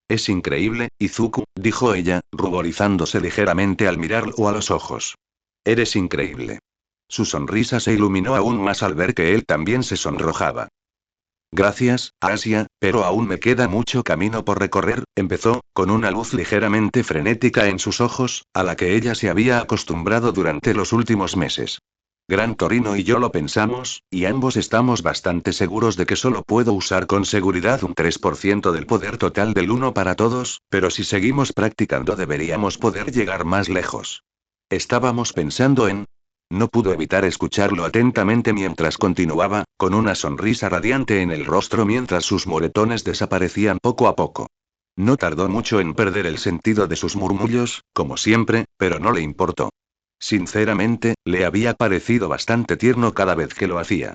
Es increíble, Izuku, dijo ella, ruborizándose ligeramente al mirarlo a los ojos. Eres increíble. Su sonrisa se iluminó aún más al ver que él también se sonrojaba. Gracias, Asia, pero aún me queda mucho camino por recorrer, empezó, con una luz ligeramente frenética en sus ojos, a la que ella se había acostumbrado durante los últimos meses. Gran Torino y yo lo pensamos, y ambos estamos bastante seguros de que solo puedo usar con seguridad un 3% del poder total del uno para todos, pero si seguimos practicando deberíamos poder llegar más lejos. Estábamos pensando en... No pudo evitar escucharlo atentamente mientras continuaba, con una sonrisa radiante en el rostro mientras sus moretones desaparecían poco a poco. No tardó mucho en perder el sentido de sus murmullos, como siempre, pero no le importó. Sinceramente, le había parecido bastante tierno cada vez que lo hacía.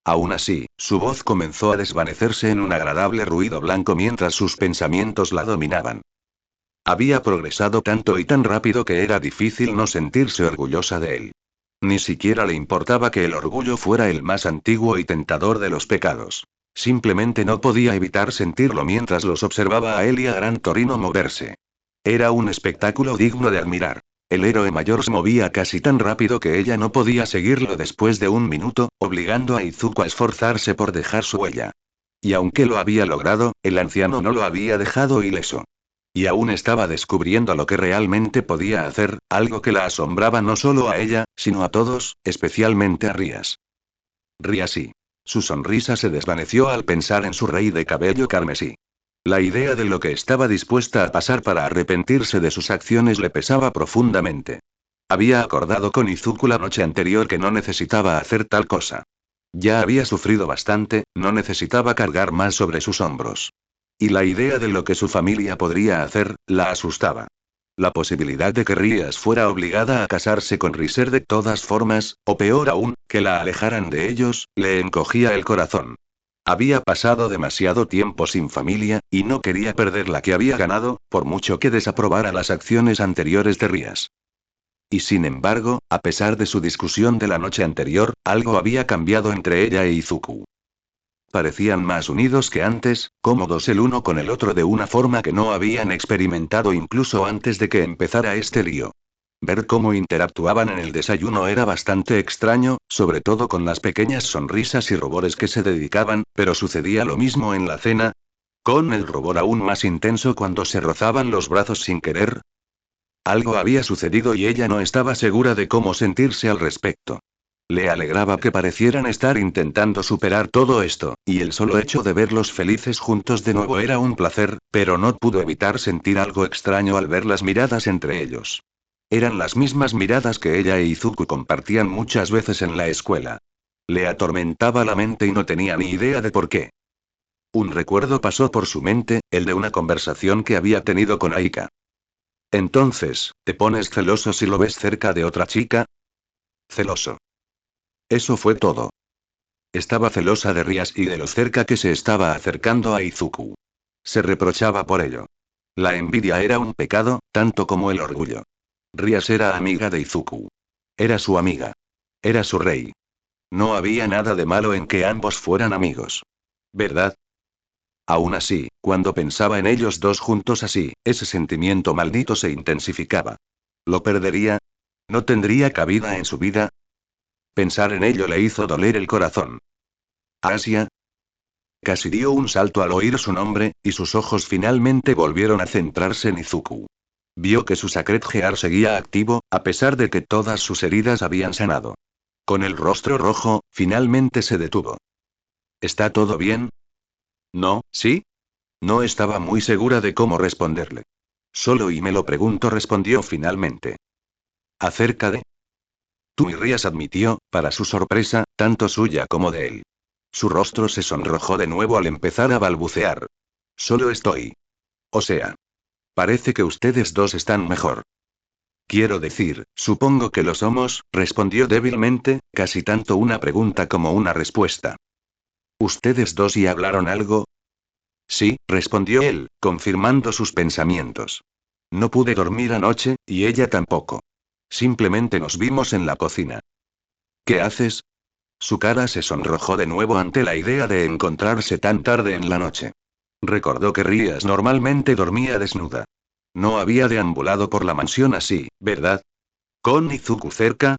Aún así, su voz comenzó a desvanecerse en un agradable ruido blanco mientras sus pensamientos la dominaban. Había progresado tanto y tan rápido que era difícil no sentirse orgullosa de él. Ni siquiera le importaba que el orgullo fuera el más antiguo y tentador de los pecados. Simplemente no podía evitar sentirlo mientras los observaba a él y a Gran Torino moverse. Era un espectáculo digno de admirar. El héroe mayor se movía casi tan rápido que ella no podía seguirlo después de un minuto, obligando a Izuku a esforzarse por dejar su huella. Y aunque lo había logrado, el anciano no lo había dejado ileso. Y aún estaba descubriendo lo que realmente podía hacer, algo que la asombraba no solo a ella, sino a todos, especialmente a Rías. Rías sí. Su sonrisa se desvaneció al pensar en su rey de cabello carmesí. La idea de lo que estaba dispuesta a pasar para arrepentirse de sus acciones le pesaba profundamente. Había acordado con Izuku la noche anterior que no necesitaba hacer tal cosa. Ya había sufrido bastante, no necesitaba cargar más sobre sus hombros. Y la idea de lo que su familia podría hacer, la asustaba. La posibilidad de que Rías fuera obligada a casarse con Riser de todas formas, o peor aún, que la alejaran de ellos, le encogía el corazón. Había pasado demasiado tiempo sin familia, y no quería perder la que había ganado, por mucho que desaprobara las acciones anteriores de Rías. Y sin embargo, a pesar de su discusión de la noche anterior, algo había cambiado entre ella e Izuku. Parecían más unidos que antes, cómodos el uno con el otro de una forma que no habían experimentado incluso antes de que empezara este lío. Ver cómo interactuaban en el desayuno era bastante extraño, sobre todo con las pequeñas sonrisas y rubores que se dedicaban, pero sucedía lo mismo en la cena. Con el rubor aún más intenso cuando se rozaban los brazos sin querer. Algo había sucedido y ella no estaba segura de cómo sentirse al respecto. Le alegraba que parecieran estar intentando superar todo esto, y el solo hecho de verlos felices juntos de nuevo era un placer, pero no pudo evitar sentir algo extraño al ver las miradas entre ellos. Eran las mismas miradas que ella e Izuku compartían muchas veces en la escuela. Le atormentaba la mente y no tenía ni idea de por qué. Un recuerdo pasó por su mente, el de una conversación que había tenido con Aika. Entonces, ¿te pones celoso si lo ves cerca de otra chica? Celoso. Eso fue todo. Estaba celosa de Rías y de lo cerca que se estaba acercando a Izuku. Se reprochaba por ello. La envidia era un pecado, tanto como el orgullo. Rías era amiga de Izuku. Era su amiga. Era su rey. No había nada de malo en que ambos fueran amigos. ¿Verdad? Aún así, cuando pensaba en ellos dos juntos así, ese sentimiento maldito se intensificaba. ¿Lo perdería? ¿No tendría cabida en su vida? Pensar en ello le hizo doler el corazón. ¿Asia? Casi dio un salto al oír su nombre, y sus ojos finalmente volvieron a centrarse en Izuku. Vio que su Sacred Gear seguía activo, a pesar de que todas sus heridas habían sanado. Con el rostro rojo, finalmente se detuvo. ¿Está todo bien? No, ¿sí? No estaba muy segura de cómo responderle. Solo y me lo pregunto, respondió finalmente. ¿Acerca de? Tú y Rías admitió, para su sorpresa, tanto suya como de él. Su rostro se sonrojó de nuevo al empezar a balbucear. Solo estoy. O sea. Parece que ustedes dos están mejor. Quiero decir, supongo que lo somos, respondió débilmente, casi tanto una pregunta como una respuesta. ¿Ustedes dos y hablaron algo? Sí, respondió él, confirmando sus pensamientos. No pude dormir anoche, y ella tampoco. Simplemente nos vimos en la cocina. ¿Qué haces? Su cara se sonrojó de nuevo ante la idea de encontrarse tan tarde en la noche. Recordó que Rías normalmente dormía desnuda. No había deambulado por la mansión así, ¿verdad? ¿Con Izuku cerca?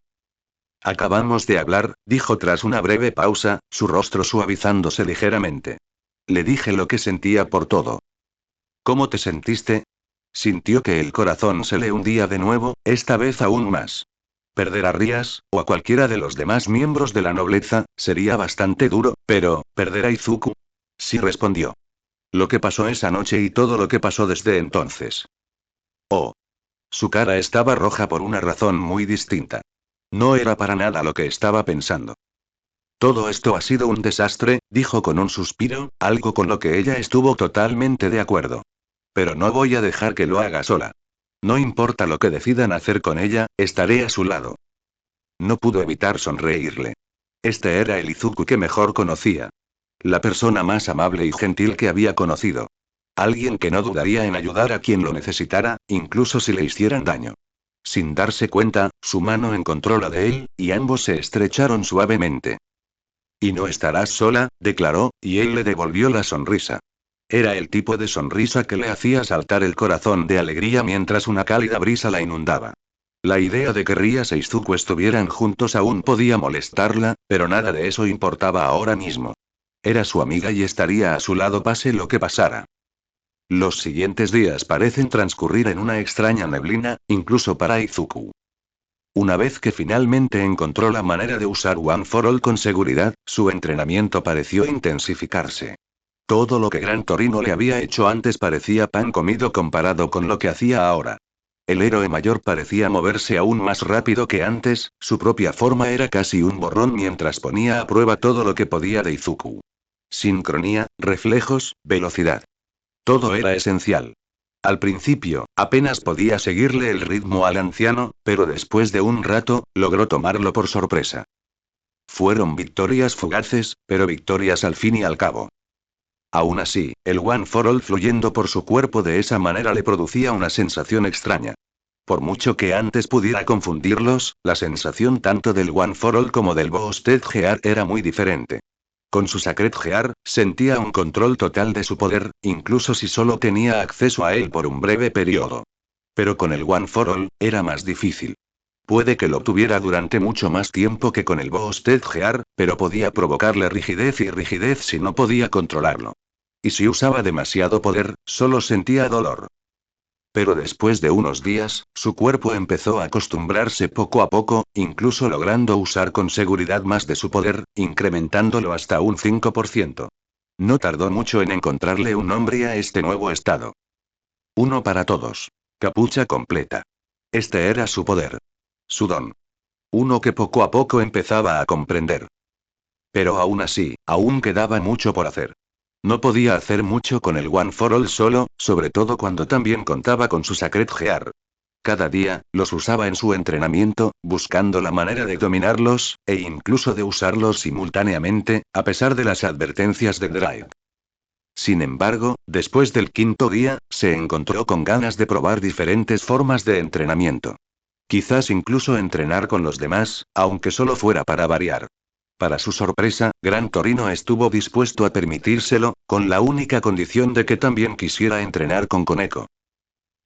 Acabamos de hablar, dijo tras una breve pausa, su rostro suavizándose ligeramente. Le dije lo que sentía por todo. ¿Cómo te sentiste? Sintió que el corazón se le hundía de nuevo, esta vez aún más. Perder a Rías, o a cualquiera de los demás miembros de la nobleza, sería bastante duro, pero, ¿perder a Izuku? Sí, respondió. Lo que pasó esa noche y todo lo que pasó desde entonces. Oh. Su cara estaba roja por una razón muy distinta. No era para nada lo que estaba pensando. Todo esto ha sido un desastre, dijo con un suspiro, algo con lo que ella estuvo totalmente de acuerdo. Pero no voy a dejar que lo haga sola. No importa lo que decidan hacer con ella, estaré a su lado. No pudo evitar sonreírle. Este era el Izuku que mejor conocía. La persona más amable y gentil que había conocido. Alguien que no dudaría en ayudar a quien lo necesitara, incluso si le hicieran daño. Sin darse cuenta, su mano encontró la de él, y ambos se estrecharon suavemente. Y no estarás sola, declaró, y él le devolvió la sonrisa. Era el tipo de sonrisa que le hacía saltar el corazón de alegría mientras una cálida brisa la inundaba. La idea de que Rías e Izuku estuvieran juntos aún podía molestarla, pero nada de eso importaba ahora mismo. Era su amiga y estaría a su lado pase lo que pasara. Los siguientes días parecen transcurrir en una extraña neblina, incluso para Izuku. Una vez que finalmente encontró la manera de usar One for All con seguridad, su entrenamiento pareció intensificarse. Todo lo que Gran Torino le había hecho antes parecía pan comido comparado con lo que hacía ahora. El héroe mayor parecía moverse aún más rápido que antes, su propia forma era casi un borrón mientras ponía a prueba todo lo que podía de Izuku. Sincronía, reflejos, velocidad. Todo era esencial. Al principio, apenas podía seguirle el ritmo al anciano, pero después de un rato, logró tomarlo por sorpresa. Fueron victorias fugaces, pero victorias al fin y al cabo. Aún así, el One for All fluyendo por su cuerpo de esa manera le producía una sensación extraña. Por mucho que antes pudiera confundirlos, la sensación tanto del One for All como del Boosted Gear era muy diferente. Con su Sacred Gear, sentía un control total de su poder, incluso si solo tenía acceso a él por un breve periodo. Pero con el One for All, era más difícil. Puede que lo tuviera durante mucho más tiempo que con el Boosted Gear, pero podía provocarle rigidez y rigidez si no podía controlarlo. Y si usaba demasiado poder, solo sentía dolor. Pero después de unos días, su cuerpo empezó a acostumbrarse poco a poco, incluso logrando usar con seguridad más de su poder, incrementándolo hasta un 5%. No tardó mucho en encontrarle un nombre a este nuevo estado. Uno para todos. Capucha completa. Este era su poder. Su don. Uno que poco a poco empezaba a comprender. Pero aún así, aún quedaba mucho por hacer. No podía hacer mucho con el One for All solo, sobre todo cuando también contaba con su Sacred Gear. Cada día, los usaba en su entrenamiento, buscando la manera de dominarlos, e incluso de usarlos simultáneamente, a pesar de las advertencias de Drive. Sin embargo, después del quinto día, se encontró con ganas de probar diferentes formas de entrenamiento. Quizás incluso entrenar con los demás, aunque solo fuera para variar. Para su sorpresa, Gran Torino estuvo dispuesto a permitírselo, con la única condición de que también quisiera entrenar con Koneko.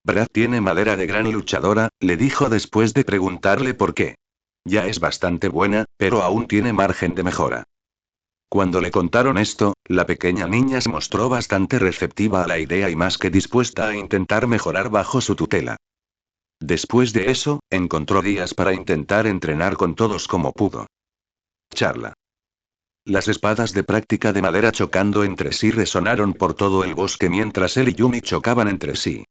Brad tiene madera de gran luchadora, le dijo después de preguntarle por qué. Ya es bastante buena, pero aún tiene margen de mejora. Cuando le contaron esto, la pequeña niña se mostró bastante receptiva a la idea y más que dispuesta a intentar mejorar bajo su tutela. Después de eso, encontró días para intentar entrenar con todos como pudo. Charla. Las espadas de práctica de madera chocando entre sí resonaron por todo el bosque mientras él y Yumi chocaban entre sí.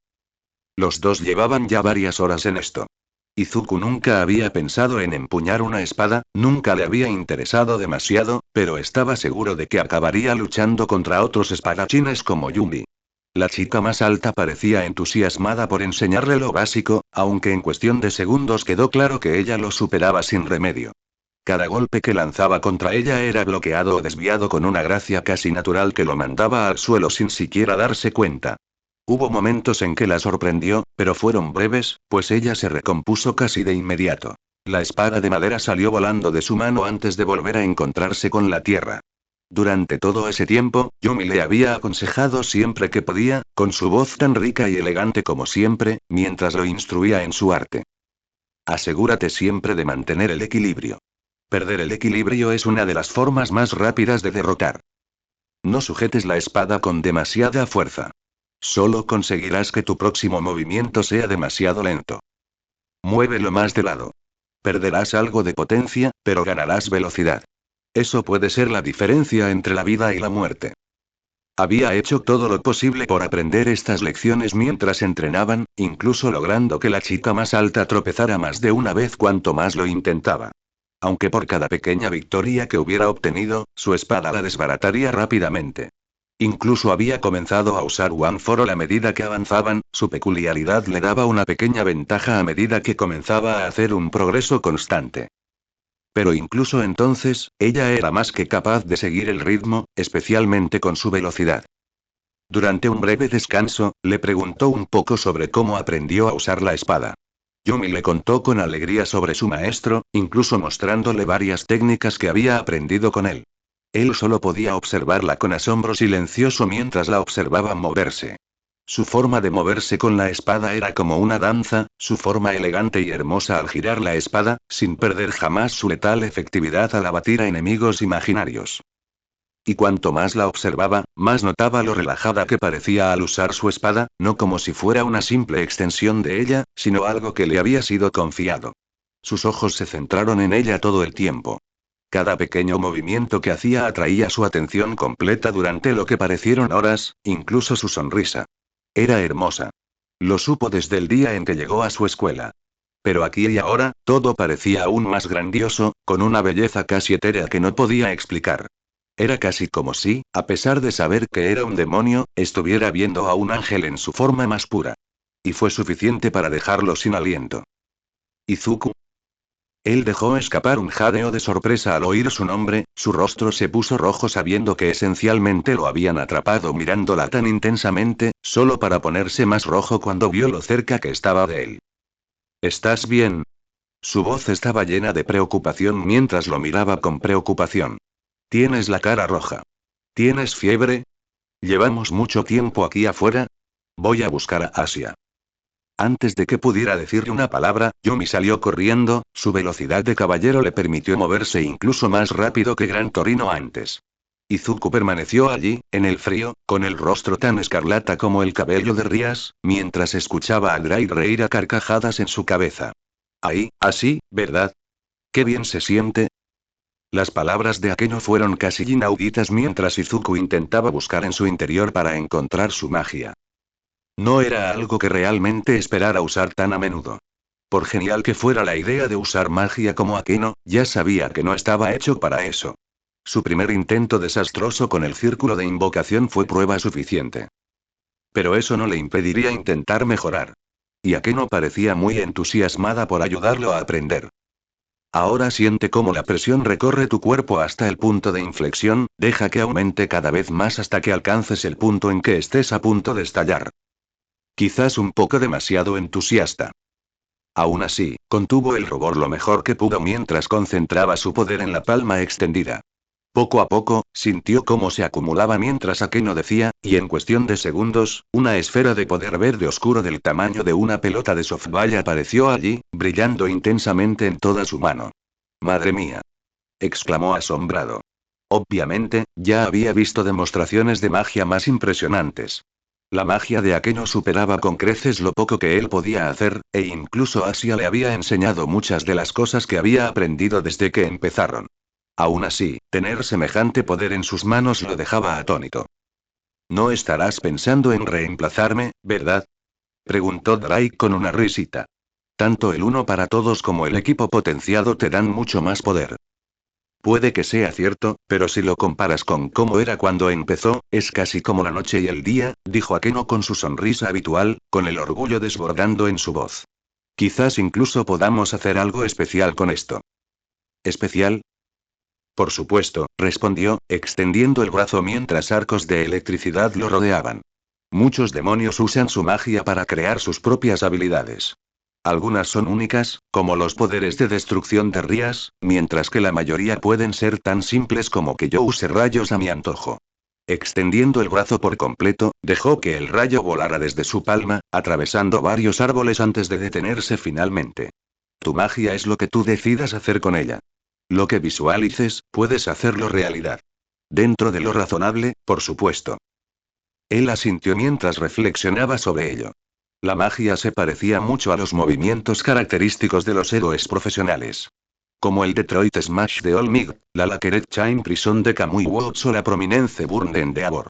Los dos llevaban ya varias horas en esto. Izuku nunca había pensado en empuñar una espada, nunca le había interesado demasiado, pero estaba seguro de que acabaría luchando contra otros espadachines como Yumi. La chica más alta parecía entusiasmada por enseñarle lo básico, aunque en cuestión de segundos quedó claro que ella lo superaba sin remedio. Cada golpe que lanzaba contra ella era bloqueado o desviado con una gracia casi natural que lo mandaba al suelo sin siquiera darse cuenta. Hubo momentos en que la sorprendió, pero fueron breves, pues ella se recompuso casi de inmediato. La espada de madera salió volando de su mano antes de volver a encontrarse con la tierra. Durante todo ese tiempo, Yumi le había aconsejado siempre que podía, con su voz tan rica y elegante como siempre, mientras lo instruía en su arte. Asegúrate siempre de mantener el equilibrio. Perder el equilibrio es una de las formas más rápidas de derrotar. No sujetes la espada con demasiada fuerza. Solo conseguirás que tu próximo movimiento sea demasiado lento. Muévelo más de lado. Perderás algo de potencia, pero ganarás velocidad. Eso puede ser la diferencia entre la vida y la muerte. Había hecho todo lo posible por aprender estas lecciones mientras entrenaban, incluso logrando que la chica más alta tropezara más de una vez cuanto más lo intentaba. Aunque por cada pequeña victoria que hubiera obtenido, su espada la desbarataría rápidamente. Incluso había comenzado a usar One for All a medida que avanzaban, su peculiaridad le daba una pequeña ventaja a medida que comenzaba a hacer un progreso constante. Pero incluso entonces, ella era más que capaz de seguir el ritmo, especialmente con su velocidad. Durante un breve descanso, le preguntó un poco sobre cómo aprendió a usar la espada. Yumi le contó con alegría sobre su maestro, incluso mostrándole varias técnicas que había aprendido con él. Él solo podía observarla con asombro silencioso mientras la observaba moverse. Su forma de moverse con la espada era como una danza, su forma elegante y hermosa al girar la espada, sin perder jamás su letal efectividad al abatir a enemigos imaginarios. Y cuanto más la observaba, más notaba lo relajada que parecía al usar su espada, no como si fuera una simple extensión de ella, sino algo que le había sido confiado. Sus ojos se centraron en ella todo el tiempo. Cada pequeño movimiento que hacía atraía su atención completa durante lo que parecieron horas, incluso su sonrisa. Era hermosa. Lo supo desde el día en que llegó a su escuela. Pero aquí y ahora, todo parecía aún más grandioso, con una belleza casi etérea que no podía explicar. Era casi como si, a pesar de saber que era un demonio, estuviera viendo a un ángel en su forma más pura. Y fue suficiente para dejarlo sin aliento. Izuku. Él dejó escapar un jadeo de sorpresa al oír su nombre, su rostro se puso rojo sabiendo que esencialmente lo habían atrapado mirándola tan intensamente, solo para ponerse más rojo cuando vio lo cerca que estaba de él. ¿Estás bien? Su voz estaba llena de preocupación mientras lo miraba con preocupación. Tienes la cara roja. ¿Tienes fiebre? ¿Llevamos mucho tiempo aquí afuera? Voy a buscar a Asia. Antes de que pudiera decirle una palabra, Yumi salió corriendo, su velocidad de caballero le permitió moverse incluso más rápido que Gran Torino antes. Izuku permaneció allí, en el frío, con el rostro tan escarlata como el cabello de Rías, mientras escuchaba a Gray reír a carcajadas en su cabeza. Ahí, así, ¿verdad? Qué bien se siente. Las palabras de Akeno fueron casi inauditas mientras Izuku intentaba buscar en su interior para encontrar su magia. No era algo que realmente esperara usar tan a menudo. Por genial que fuera la idea de usar magia como Akeno, ya sabía que no estaba hecho para eso. Su primer intento desastroso con el círculo de invocación fue prueba suficiente. Pero eso no le impediría intentar mejorar. Y Akeno parecía muy entusiasmada por ayudarlo a aprender. Ahora siente cómo la presión recorre tu cuerpo hasta el punto de inflexión, deja que aumente cada vez más hasta que alcances el punto en que estés a punto de estallar. Quizás un poco demasiado entusiasta. Aún así, contuvo el rubor lo mejor que pudo mientras concentraba su poder en la palma extendida. Poco a poco, sintió cómo se acumulaba mientras Akeno decía, y en cuestión de segundos, una esfera de poder verde oscuro del tamaño de una pelota de softball apareció allí, brillando intensamente en toda su mano. ¡Madre mía! Exclamó asombrado. Obviamente, ya había visto demostraciones de magia más impresionantes. La magia de Akeno superaba con creces lo poco que él podía hacer, e incluso Asia le había enseñado muchas de las cosas que había aprendido desde que empezaron. Aún así, tener semejante poder en sus manos lo dejaba atónito. No estarás pensando en reemplazarme, ¿verdad? Preguntó Drake con una risita. Tanto el uno para todos como el equipo potenciado te dan mucho más poder. Puede que sea cierto, pero si lo comparas con cómo era cuando empezó, es casi como la noche y el día, dijo Akeno con su sonrisa habitual, con el orgullo desbordando en su voz. Quizás incluso podamos hacer algo especial con esto. ¿Especial? Por supuesto, respondió, extendiendo el brazo mientras arcos de electricidad lo rodeaban. Muchos demonios usan su magia para crear sus propias habilidades. Algunas son únicas, como los poderes de destrucción de Rías, mientras que la mayoría pueden ser tan simples como que yo use rayos a mi antojo. Extendiendo el brazo por completo, dejó que el rayo volara desde su palma, atravesando varios árboles antes de detenerse finalmente. Tu magia es lo que tú decidas hacer con ella. Lo que visualices, puedes hacerlo realidad. Dentro de lo razonable, por supuesto. Él asintió mientras reflexionaba sobre ello. La magia se parecía mucho a los movimientos característicos de los héroes profesionales. Como el Detroit Smash de All Might, la Lakered Chain Prison de Kamui Woods o la Prominence Burn de Endeavor.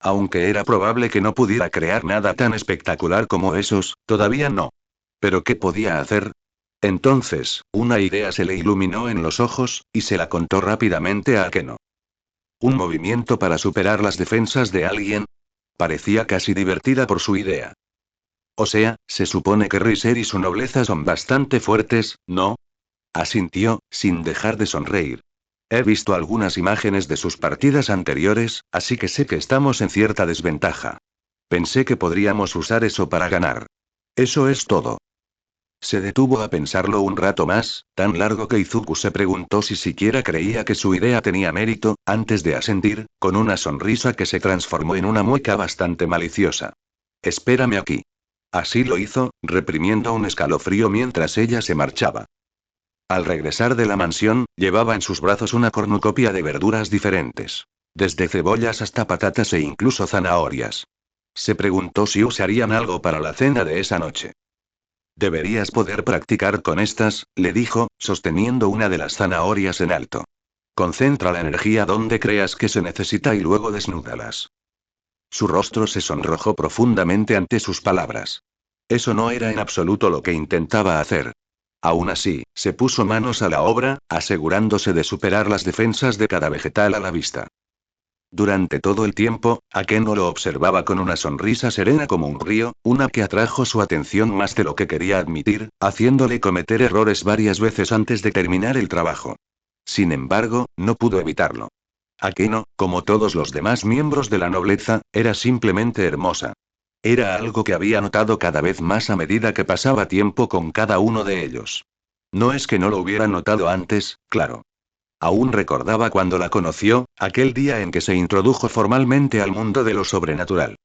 Aunque era probable que no pudiera crear nada tan espectacular como esos, todavía no. ¿Pero qué podía hacer? Entonces, una idea se le iluminó en los ojos, y se la contó rápidamente a Akeno. ¿Un movimiento para superar las defensas de alguien? Parecía casi divertida por su idea. O sea, se supone que Riser y su nobleza son bastante fuertes, ¿no? Asintió, sin dejar de sonreír. He visto algunas imágenes de sus partidas anteriores, así que sé que estamos en cierta desventaja. Pensé que podríamos usar eso para ganar. Eso es todo. Se detuvo a pensarlo un rato más, tan largo que Izuku se preguntó si siquiera creía que su idea tenía mérito, antes de asentir, con una sonrisa que se transformó en una mueca bastante maliciosa. Espérame aquí. Así lo hizo, reprimiendo un escalofrío mientras ella se marchaba. Al regresar de la mansión, llevaba en sus brazos una cornucopia de verduras diferentes. Desde cebollas hasta patatas e incluso zanahorias. Se preguntó si usarían algo para la cena de esa noche. Deberías poder practicar con estas, le dijo, sosteniendo una de las zanahorias en alto. Concentra la energía donde creas que se necesita y luego desnúdalas. Su rostro se sonrojó profundamente ante sus palabras. Eso no era en absoluto lo que intentaba hacer. Aún así, se puso manos a la obra, asegurándose de superar las defensas de cada vegetal a la vista. Durante todo el tiempo, Akeno lo observaba con una sonrisa serena como un río, una que atrajo su atención más de lo que quería admitir, haciéndole cometer errores varias veces antes de terminar el trabajo. Sin embargo, no pudo evitarlo. Akeno, como todos los demás miembros de la nobleza, era simplemente hermosa. Era algo que había notado cada vez más a medida que pasaba tiempo con cada uno de ellos. No es que no lo hubiera notado antes, claro. Aún recordaba cuando la conoció, aquel día en que se introdujo formalmente al mundo de lo sobrenatural.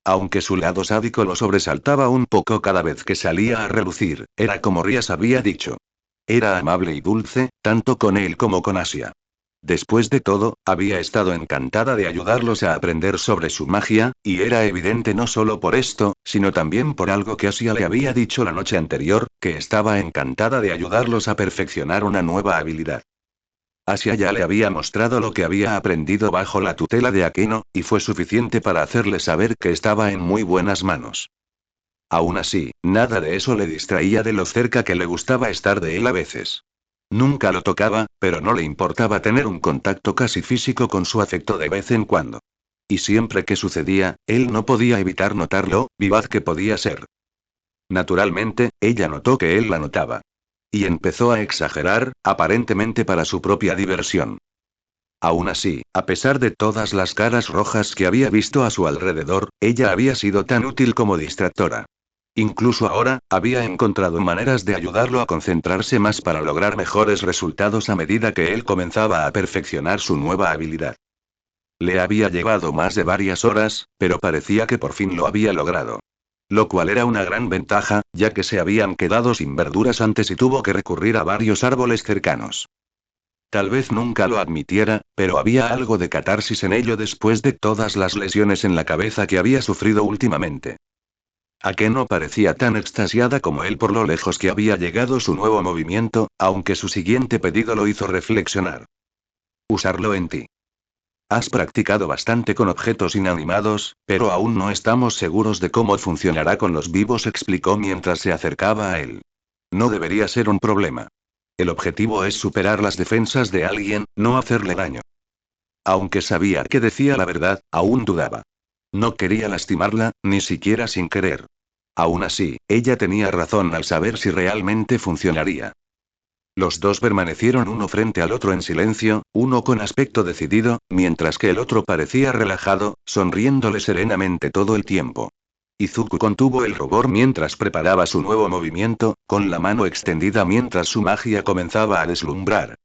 Aunque su lado sádico lo sobresaltaba un poco cada vez que salía a relucir, era como Rías había dicho. Era amable y dulce, tanto con él como con Asia. Después de todo, había estado encantada de ayudarlos a aprender sobre su magia, y era evidente no solo por esto, sino también por algo que Asia le había dicho la noche anterior, que estaba encantada de ayudarlos a perfeccionar una nueva habilidad. Asia ya le había mostrado lo que había aprendido bajo la tutela de Akeno, y fue suficiente para hacerle saber que estaba en muy buenas manos. Aún así, nada de eso le distraía de lo cerca que le gustaba estar de él a veces. Nunca lo tocaba, pero no le importaba tener un contacto casi físico con su afecto de vez en cuando. Y siempre que sucedía, él no podía evitar notar lo vivaz que podía ser. Naturalmente, ella notó que él la notaba. Y empezó a exagerar, aparentemente para su propia diversión. Aún así, a pesar de todas las caras rojas que había visto a su alrededor, ella había sido tan útil como distractora. Incluso ahora, había encontrado maneras de ayudarlo a concentrarse más para lograr mejores resultados a medida que él comenzaba a perfeccionar su nueva habilidad. Le había llevado más de varias horas, pero parecía que por fin lo había logrado. Lo cual era una gran ventaja, ya que se habían quedado sin verduras antes y tuvo que recurrir a varios árboles cercanos. Tal vez nunca lo admitiera, pero había algo de catarsis en ello después de todas las lesiones en la cabeza que había sufrido últimamente. Akeno parecía tan extasiada como él por lo lejos que había llegado su nuevo movimiento, aunque su siguiente pedido lo hizo reflexionar. Usarlo en ti. Has practicado bastante con objetos inanimados, pero aún no estamos seguros de cómo funcionará con los vivos, explicó mientras se acercaba a él. No debería ser un problema. El objetivo es superar las defensas de alguien, no hacerle daño. Aunque sabía que decía la verdad, aún dudaba. No quería lastimarla, ni siquiera sin querer. Aún así, ella tenía razón al saber si realmente funcionaría. Los dos permanecieron uno frente al otro en silencio, uno con aspecto decidido, mientras que el otro parecía relajado, sonriéndole serenamente todo el tiempo. Izuku contuvo el rubor mientras preparaba su nuevo movimiento, con la mano extendida mientras su magia comenzaba a deslumbrar.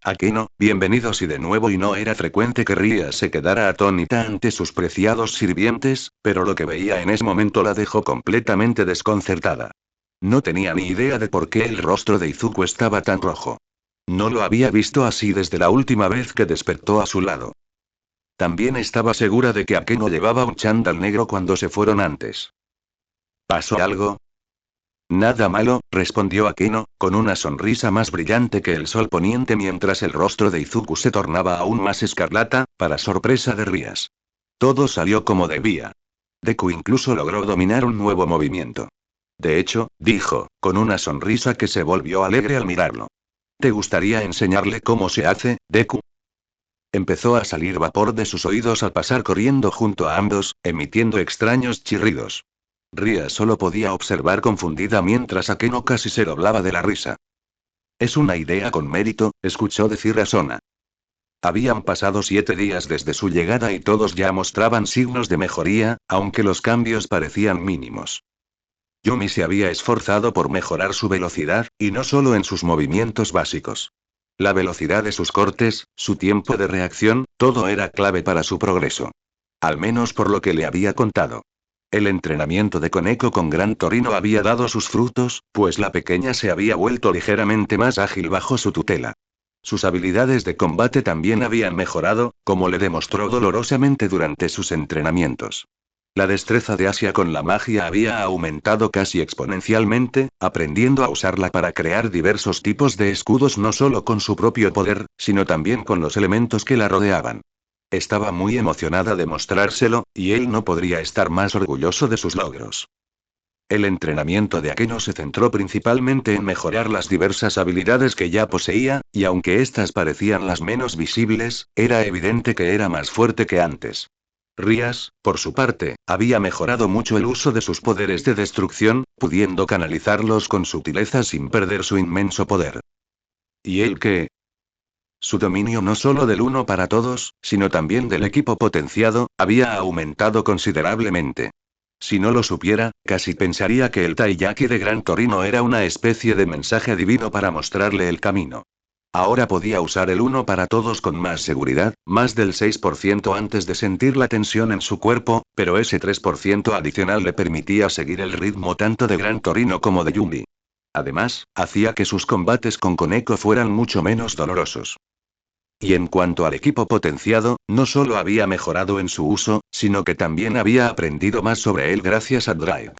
Akeno, bienvenidos y de nuevo, y no era frecuente que Ria se quedara atónita ante sus preciados sirvientes, pero lo que veía en ese momento la dejó completamente desconcertada. No tenía ni idea de por qué el rostro de Izuku estaba tan rojo. No lo había visto así desde la última vez que despertó a su lado. También estaba segura de que Akeno llevaba un chándal negro cuando se fueron antes. ¿Pasó algo? Nada malo, respondió Akeno, con una sonrisa más brillante que el sol poniente mientras el rostro de Izuku se tornaba aún más escarlata, para sorpresa de Rías. Todo salió como debía. Deku incluso logró dominar un nuevo movimiento. De hecho, dijo, con una sonrisa que se volvió alegre al mirarlo. ¿Te gustaría enseñarle cómo se hace, Deku? Empezó a salir vapor de sus oídos al pasar corriendo junto a ambos, emitiendo extraños chirridos. Ria solo podía observar confundida mientras Akeno casi se doblaba de la risa. Es una idea con mérito, escuchó decir a Sona. Habían pasado 7 días desde su llegada y todos ya mostraban signos de mejoría, aunque los cambios parecían mínimos. Yumi se había esforzado por mejorar su velocidad, y no solo en sus movimientos básicos. La velocidad de sus cortes, su tiempo de reacción, todo era clave para su progreso. Al menos por lo que le había contado. El entrenamiento de Koneko con Gran Torino había dado sus frutos, pues la pequeña se había vuelto ligeramente más ágil bajo su tutela. Sus habilidades de combate también habían mejorado, como le demostró dolorosamente durante sus entrenamientos. La destreza de Asia con la magia había aumentado casi exponencialmente, aprendiendo a usarla para crear diversos tipos de escudos no solo con su propio poder, sino también con los elementos que la rodeaban. Estaba muy emocionada de mostrárselo, y él no podría estar más orgulloso de sus logros. El entrenamiento de Akeno se centró principalmente en mejorar las diversas habilidades que ya poseía, y aunque éstas parecían las menos visibles, era evidente que era más fuerte que antes. Rías, por su parte, había mejorado mucho el uso de sus poderes de destrucción, pudiendo canalizarlos con sutileza sin perder su inmenso poder. ¿Y él qué? Su dominio no solo del uno para todos, sino también del equipo potenciado, había aumentado considerablemente. Si no lo supiera, casi pensaría que el Taiyaki de Gran Torino era una especie de mensaje divino para mostrarle el camino. Ahora podía usar el uno para todos con más seguridad, más del 6% antes de sentir la tensión en su cuerpo, pero ese 3% adicional le permitía seguir el ritmo tanto de Gran Torino como de Yumi. Además, hacía que sus combates con Koneko fueran mucho menos dolorosos. Y en cuanto al equipo potenciado, no solo había mejorado en su uso, sino que también había aprendido más sobre él gracias a Drive.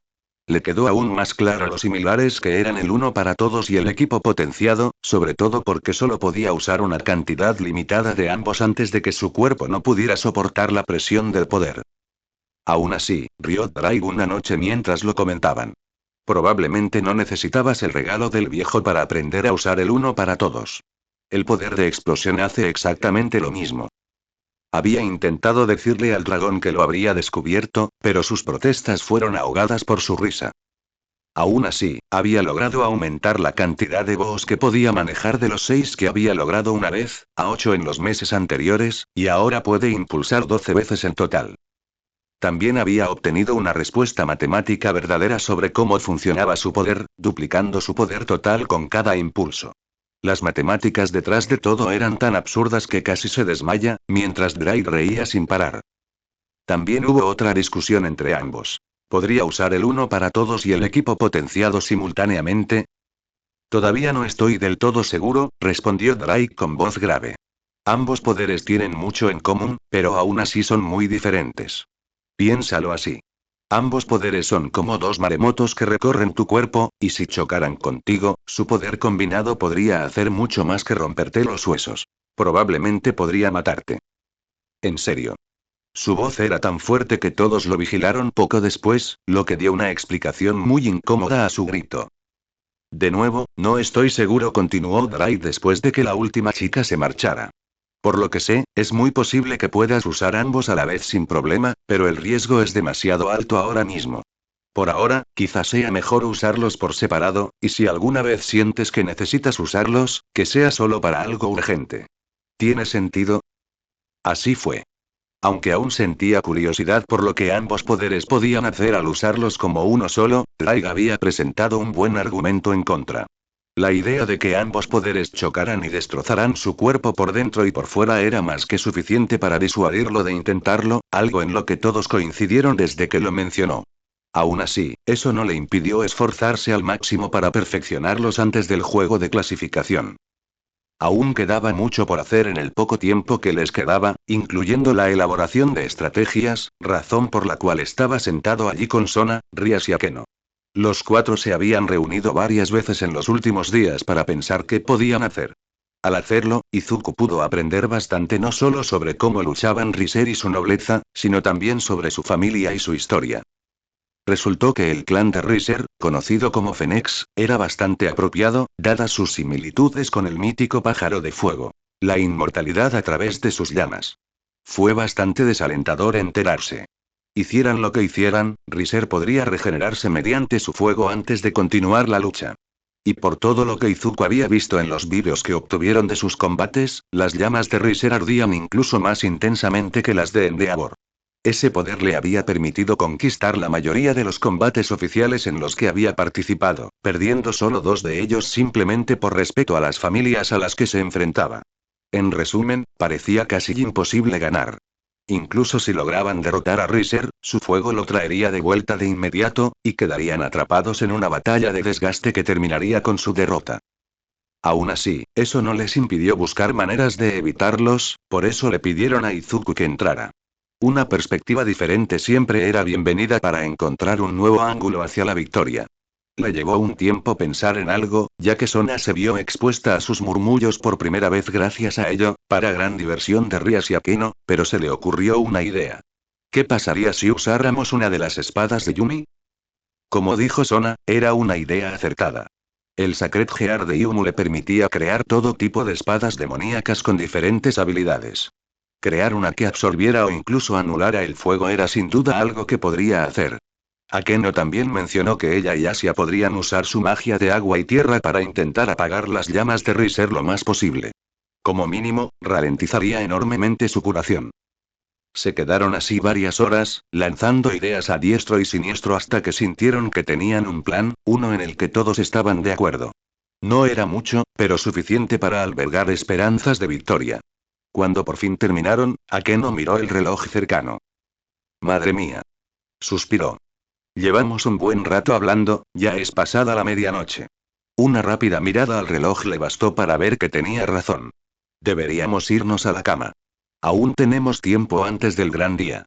Le quedó aún más claro lo similares que eran el uno para todos y el equipo potenciado, sobre todo porque solo podía usar una cantidad limitada de ambos antes de que su cuerpo no pudiera soportar la presión del poder. Aún así, rió Drive una noche mientras lo comentaban. Probablemente no necesitabas el regalo del viejo para aprender a usar el uno para todos. El poder de explosión hace exactamente lo mismo. Había intentado decirle al dragón que lo habría descubierto, pero sus protestas fueron ahogadas por su risa. Aún así, había logrado aumentar la cantidad de boos que podía manejar de los 6 que había logrado una vez, a 8 en los meses anteriores, y ahora puede impulsar 12 veces en total. También había obtenido una respuesta matemática verdadera sobre cómo funcionaba su poder, duplicando su poder total con cada impulso. Las matemáticas detrás de todo eran tan absurdas que casi se desmaya, mientras Drake reía sin parar. También hubo otra discusión entre ambos. ¿Podría usar el uno para todos y el equipo potenciado simultáneamente? Todavía no estoy del todo seguro, respondió Drake con voz grave. Ambos poderes tienen mucho en común, pero aún así son muy diferentes. Piénsalo así. Ambos poderes son como dos maremotos que recorren tu cuerpo, y si chocaran contigo, su poder combinado podría hacer mucho más que romperte los huesos. Probablemente podría matarte. En serio. Su voz era tan fuerte que todos lo vigilaron poco después, lo que dio una explicación muy incómoda a su grito. De nuevo, no estoy seguro, continuó Drake después de que la última chica se marchara. Por lo que sé, es muy posible que puedas usar ambos a la vez sin problema, pero el riesgo es demasiado alto ahora mismo. Por ahora, quizás sea mejor usarlos por separado, y si alguna vez sientes que necesitas usarlos, que sea solo para algo urgente. ¿Tiene sentido? Así fue. Aunque aún sentía curiosidad por lo que ambos poderes podían hacer al usarlos como uno solo, Drake había presentado un buen argumento en contra. La idea de que ambos poderes chocaran y destrozaran su cuerpo por dentro y por fuera era más que suficiente para disuadirlo de intentarlo, algo en lo que todos coincidieron desde que lo mencionó. Aún así, eso no le impidió esforzarse al máximo para perfeccionarlos antes del juego de clasificación. Aún quedaba mucho por hacer en el poco tiempo que les quedaba, incluyendo la elaboración de estrategias, razón por la cual estaba sentado allí con Sona, Rías y Akeno. Los cuatro se habían reunido varias veces en los últimos días para pensar qué podían hacer. Al hacerlo, Izuku pudo aprender bastante no solo sobre cómo luchaban Riser y su nobleza, sino también sobre su familia y su historia. Resultó que el clan de Riser, conocido como Fenex, era bastante apropiado, dadas sus similitudes con el mítico pájaro de fuego. La inmortalidad a través de sus llamas. Fue bastante desalentador enterarse. Hicieran lo que hicieran, Riser podría regenerarse mediante su fuego antes de continuar la lucha. Y por todo lo que Izuku había visto en los vídeos que obtuvieron de sus combates, las llamas de Riser ardían incluso más intensamente que las de Endeavor. Ese poder le había permitido conquistar la mayoría de los combates oficiales en los que había participado, perdiendo solo 2 de ellos simplemente por respeto a las familias a las que se enfrentaba. En resumen, parecía casi imposible ganar. Incluso si lograban derrotar a Riser, su fuego lo traería de vuelta de inmediato, y quedarían atrapados en una batalla de desgaste que terminaría con su derrota. Aún así, eso no les impidió buscar maneras de evitarlos, por eso le pidieron a Izuku que entrara. Una perspectiva diferente siempre era bienvenida para encontrar un nuevo ángulo hacia la victoria. Le llevó un tiempo pensar en algo, ya que Sona se vio expuesta a sus murmullos por primera vez gracias a ello, para gran diversión de Rias y Akeno, pero se le ocurrió una idea. ¿Qué pasaría si usáramos una de las espadas de Yumi? Como dijo Sona, era una idea acertada. El Sacred Gear de Yumu le permitía crear todo tipo de espadas demoníacas con diferentes habilidades. Crear una que absorbiera o incluso anulara el fuego era sin duda algo que podría hacer. Akeno también mencionó que ella y Asia podrían usar su magia de agua y tierra para intentar apagar las llamas de Riser lo más posible. Como mínimo, ralentizaría enormemente su curación. Se quedaron así varias horas, lanzando ideas a diestro y siniestro hasta que sintieron que tenían un plan, uno en el que todos estaban de acuerdo. No era mucho, pero suficiente para albergar esperanzas de victoria. Cuando por fin terminaron, Akeno miró el reloj cercano. Madre mía. Suspiró. Llevamos un buen rato hablando, ya es pasada la medianoche. Una rápida mirada al reloj le bastó para ver que tenía razón. Deberíamos irnos a la cama. Aún tenemos tiempo antes del gran día.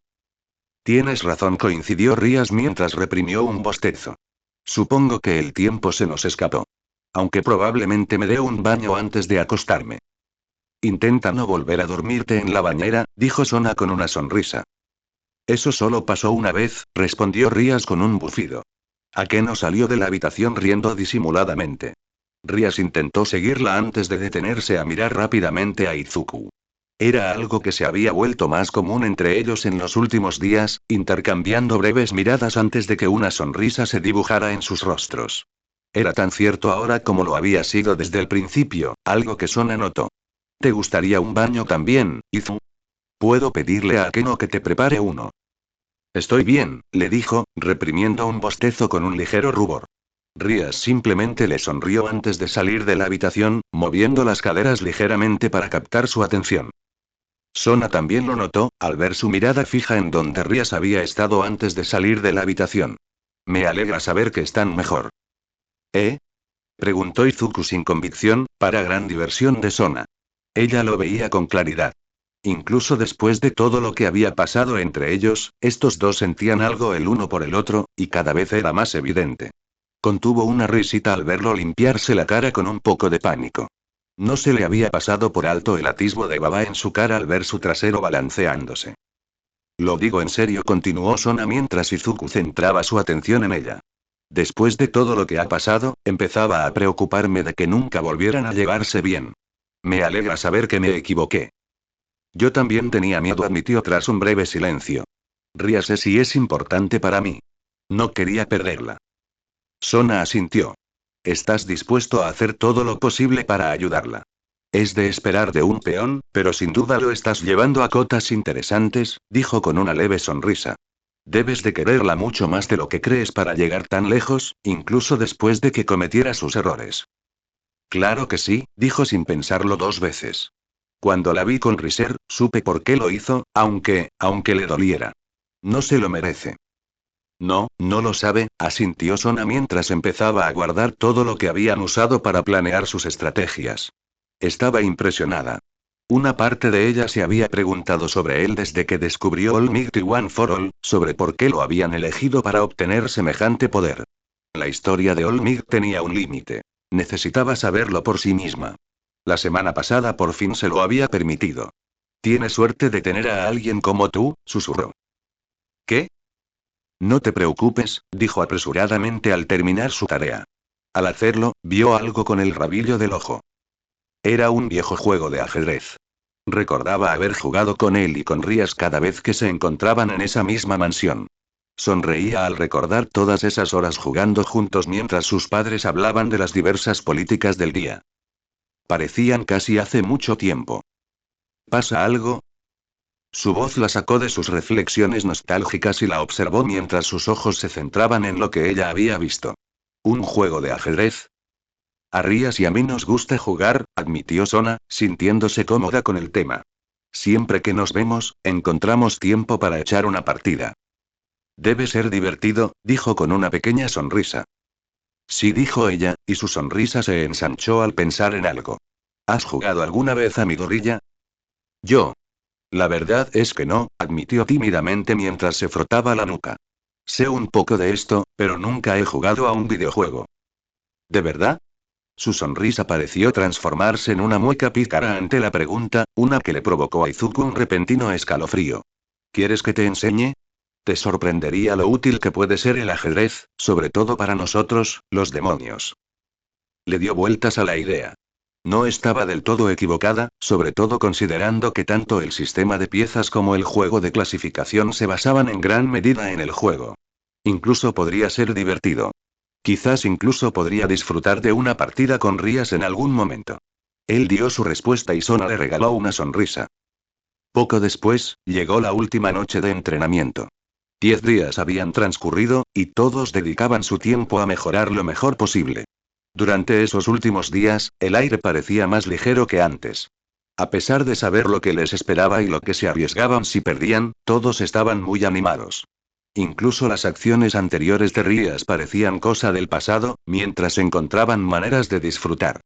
Tienes razón, coincidió Rías mientras reprimió un bostezo. Supongo que el tiempo se nos escapó. Aunque probablemente me dé un baño antes de acostarme. Intenta no volver a dormirte en la bañera, dijo Sona con una sonrisa. Eso solo pasó una vez, respondió Rías con un bufido. Akeno salió de la habitación riendo disimuladamente. Rías intentó seguirla antes de detenerse a mirar rápidamente a Izuku. Era algo que se había vuelto más común entre ellos en los últimos días, intercambiando breves miradas antes de que una sonrisa se dibujara en sus rostros. Era tan cierto ahora como lo había sido desde el principio, algo que Sona notó. ¿Te gustaría un baño también, Izu? Puedo pedirle a Akeno que te prepare uno. Estoy bien, le dijo, reprimiendo un bostezo con un ligero rubor. Rías simplemente le sonrió antes de salir de la habitación, moviendo las caderas ligeramente para captar su atención. Sona también lo notó, al ver su mirada fija en donde Rías había estado antes de salir de la habitación. Me alegra saber que están mejor. ¿Eh? Preguntó Izuku sin convicción, para gran diversión de Sona. Ella lo veía con claridad. Incluso después de todo lo que había pasado entre ellos, estos dos sentían algo el uno por el otro, y cada vez era más evidente. Contuvo una risita al verlo limpiarse la cara con un poco de pánico. No se le había pasado por alto el atisbo de baba en su cara al ver su trasero balanceándose. Lo digo en serio, continuó Sona mientras Izuku centraba su atención en ella. Después de todo lo que ha pasado, empezaba a preocuparme de que nunca volvieran a llevarse bien. Me alegra saber que me equivoqué. Yo también tenía miedo, admitió tras un breve silencio. Ríase si es importante para mí. No quería perderla. Sona asintió. Estás dispuesto a hacer todo lo posible para ayudarla. Es de esperar de un peón, pero sin duda lo estás llevando a cotas interesantes, dijo con una leve sonrisa. Debes de quererla mucho más de lo que crees para llegar tan lejos, incluso después de que cometiera sus errores. Claro que sí, dijo sin pensarlo dos veces. Cuando la vi con Riser, supe por qué lo hizo, aunque le doliera. No se lo merece. No, no lo sabe, asintió Sona mientras empezaba a guardar todo lo que habían usado para planear sus estrategias. Estaba impresionada. Una parte de ella se había preguntado sobre él desde que descubrió All Might y One for All, sobre por qué lo habían elegido para obtener semejante poder. La historia de All Might tenía un límite. Necesitaba saberlo por sí misma. La semana pasada por fin se lo había permitido. Tienes suerte de tener a alguien como tú, susurró. ¿Qué? No te preocupes, dijo apresuradamente al terminar su tarea. Al hacerlo, vio algo con el rabillo del ojo. Era un viejo juego de ajedrez. Recordaba haber jugado con él y con Rías cada vez que se encontraban en esa misma mansión. Sonreía al recordar todas esas horas jugando juntos mientras sus padres hablaban de las diversas políticas del día. Parecían casi hace mucho tiempo. ¿Pasa algo? Su voz la sacó de sus reflexiones nostálgicas y la observó mientras sus ojos se centraban en lo que ella había visto. ¿Un juego de ajedrez? A Rías y a mí nos gusta jugar, admitió Sona, sintiéndose cómoda con el tema. Siempre que nos vemos, encontramos tiempo para echar una partida. Debe ser divertido, dijo con una pequeña sonrisa. Sí, dijo ella, y su sonrisa se ensanchó al pensar en algo. ¿Has jugado alguna vez a Midorilla? Yo. La verdad es que no, admitió tímidamente mientras se frotaba la nuca. Sé un poco de esto, pero nunca he jugado a un videojuego. ¿De verdad? Su sonrisa pareció transformarse en una mueca pícara ante la pregunta, una que le provocó a Izuku un repentino escalofrío. ¿Quieres que te enseñe? Te sorprendería lo útil que puede ser el ajedrez, sobre todo para nosotros, los demonios. Le dio vueltas a la idea. No estaba del todo equivocada, sobre todo considerando que tanto el sistema de piezas como el juego de clasificación se basaban en gran medida en el juego. Incluso podría ser divertido. Quizás incluso podría disfrutar de una partida con Rías en algún momento. Él dio su respuesta y Sona le regaló una sonrisa. Poco después, llegó la última noche de entrenamiento. 10 días habían transcurrido, y todos dedicaban su tiempo a mejorar lo mejor posible. Durante esos últimos días, el aire parecía más ligero que antes. A pesar de saber lo que les esperaba y lo que se arriesgaban si perdían, todos estaban muy animados. Incluso las acciones anteriores de Rías parecían cosa del pasado, mientras encontraban maneras de disfrutar.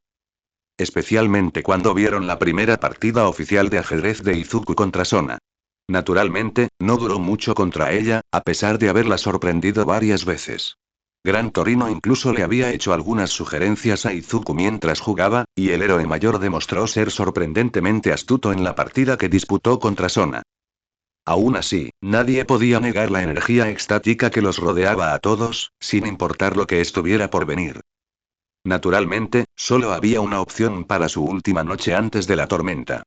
Especialmente cuando vieron la primera partida oficial de ajedrez de Izuku contra Sona. Naturalmente, no duró mucho contra ella, a pesar de haberla sorprendido varias veces. Gran Torino incluso le había hecho algunas sugerencias a Izuku mientras jugaba, y el héroe mayor demostró ser sorprendentemente astuto en la partida que disputó contra Sona. Aún así, nadie podía negar la energía extática que los rodeaba a todos, sin importar lo que estuviera por venir. Naturalmente, solo había una opción para su última noche antes de la tormenta.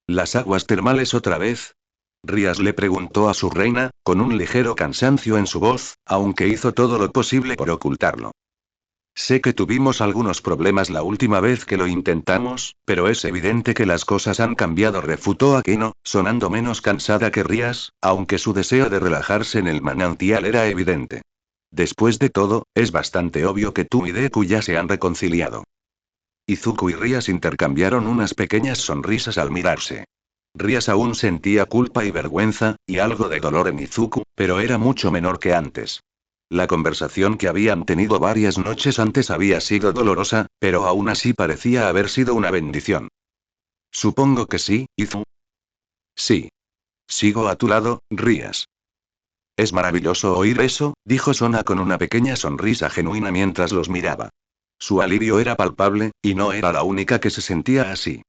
¿Las aguas termales otra vez? Rías le preguntó a su reina, con un ligero cansancio en su voz, aunque hizo todo lo posible por ocultarlo. Sé que tuvimos algunos problemas la última vez que lo intentamos, pero es evidente que las cosas han cambiado, refutó Akeno, sonando menos cansada que Rías, aunque su deseo de relajarse en el manantial era evidente. Después de todo, es bastante obvio que tú y Deku ya se han reconciliado. Izuku y Rías intercambiaron unas pequeñas sonrisas al mirarse. Rías aún sentía culpa y vergüenza, y algo de dolor en Izuku, pero era mucho menor que antes. La conversación que habían tenido varias noches antes había sido dolorosa, pero aún así parecía haber sido una bendición. Supongo que sí, Izu. Sí. Sigo a tu lado, Rías. Es maravilloso oír eso, dijo Sona con una pequeña sonrisa genuina mientras los miraba. Su alivio era palpable, y no era la única que se sentía así.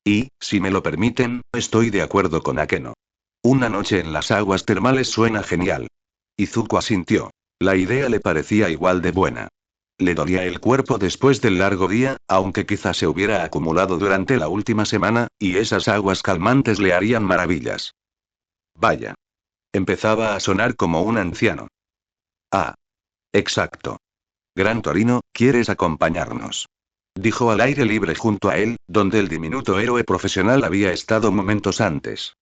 Y, si me lo permiten, estoy de acuerdo con Akeno. Una noche en las aguas termales suena genial. Izuku asintió. La idea le parecía igual de buena. Le dolía el cuerpo después del largo día, aunque quizá se hubiera acumulado durante la última semana, y esas aguas calmantes le harían maravillas. Vaya. Empezaba a sonar como un anciano. Ah. Exacto. Gran Torino, ¿quieres acompañarnos? Dijo al aire libre junto a él, donde el diminuto héroe profesional había estado momentos antes.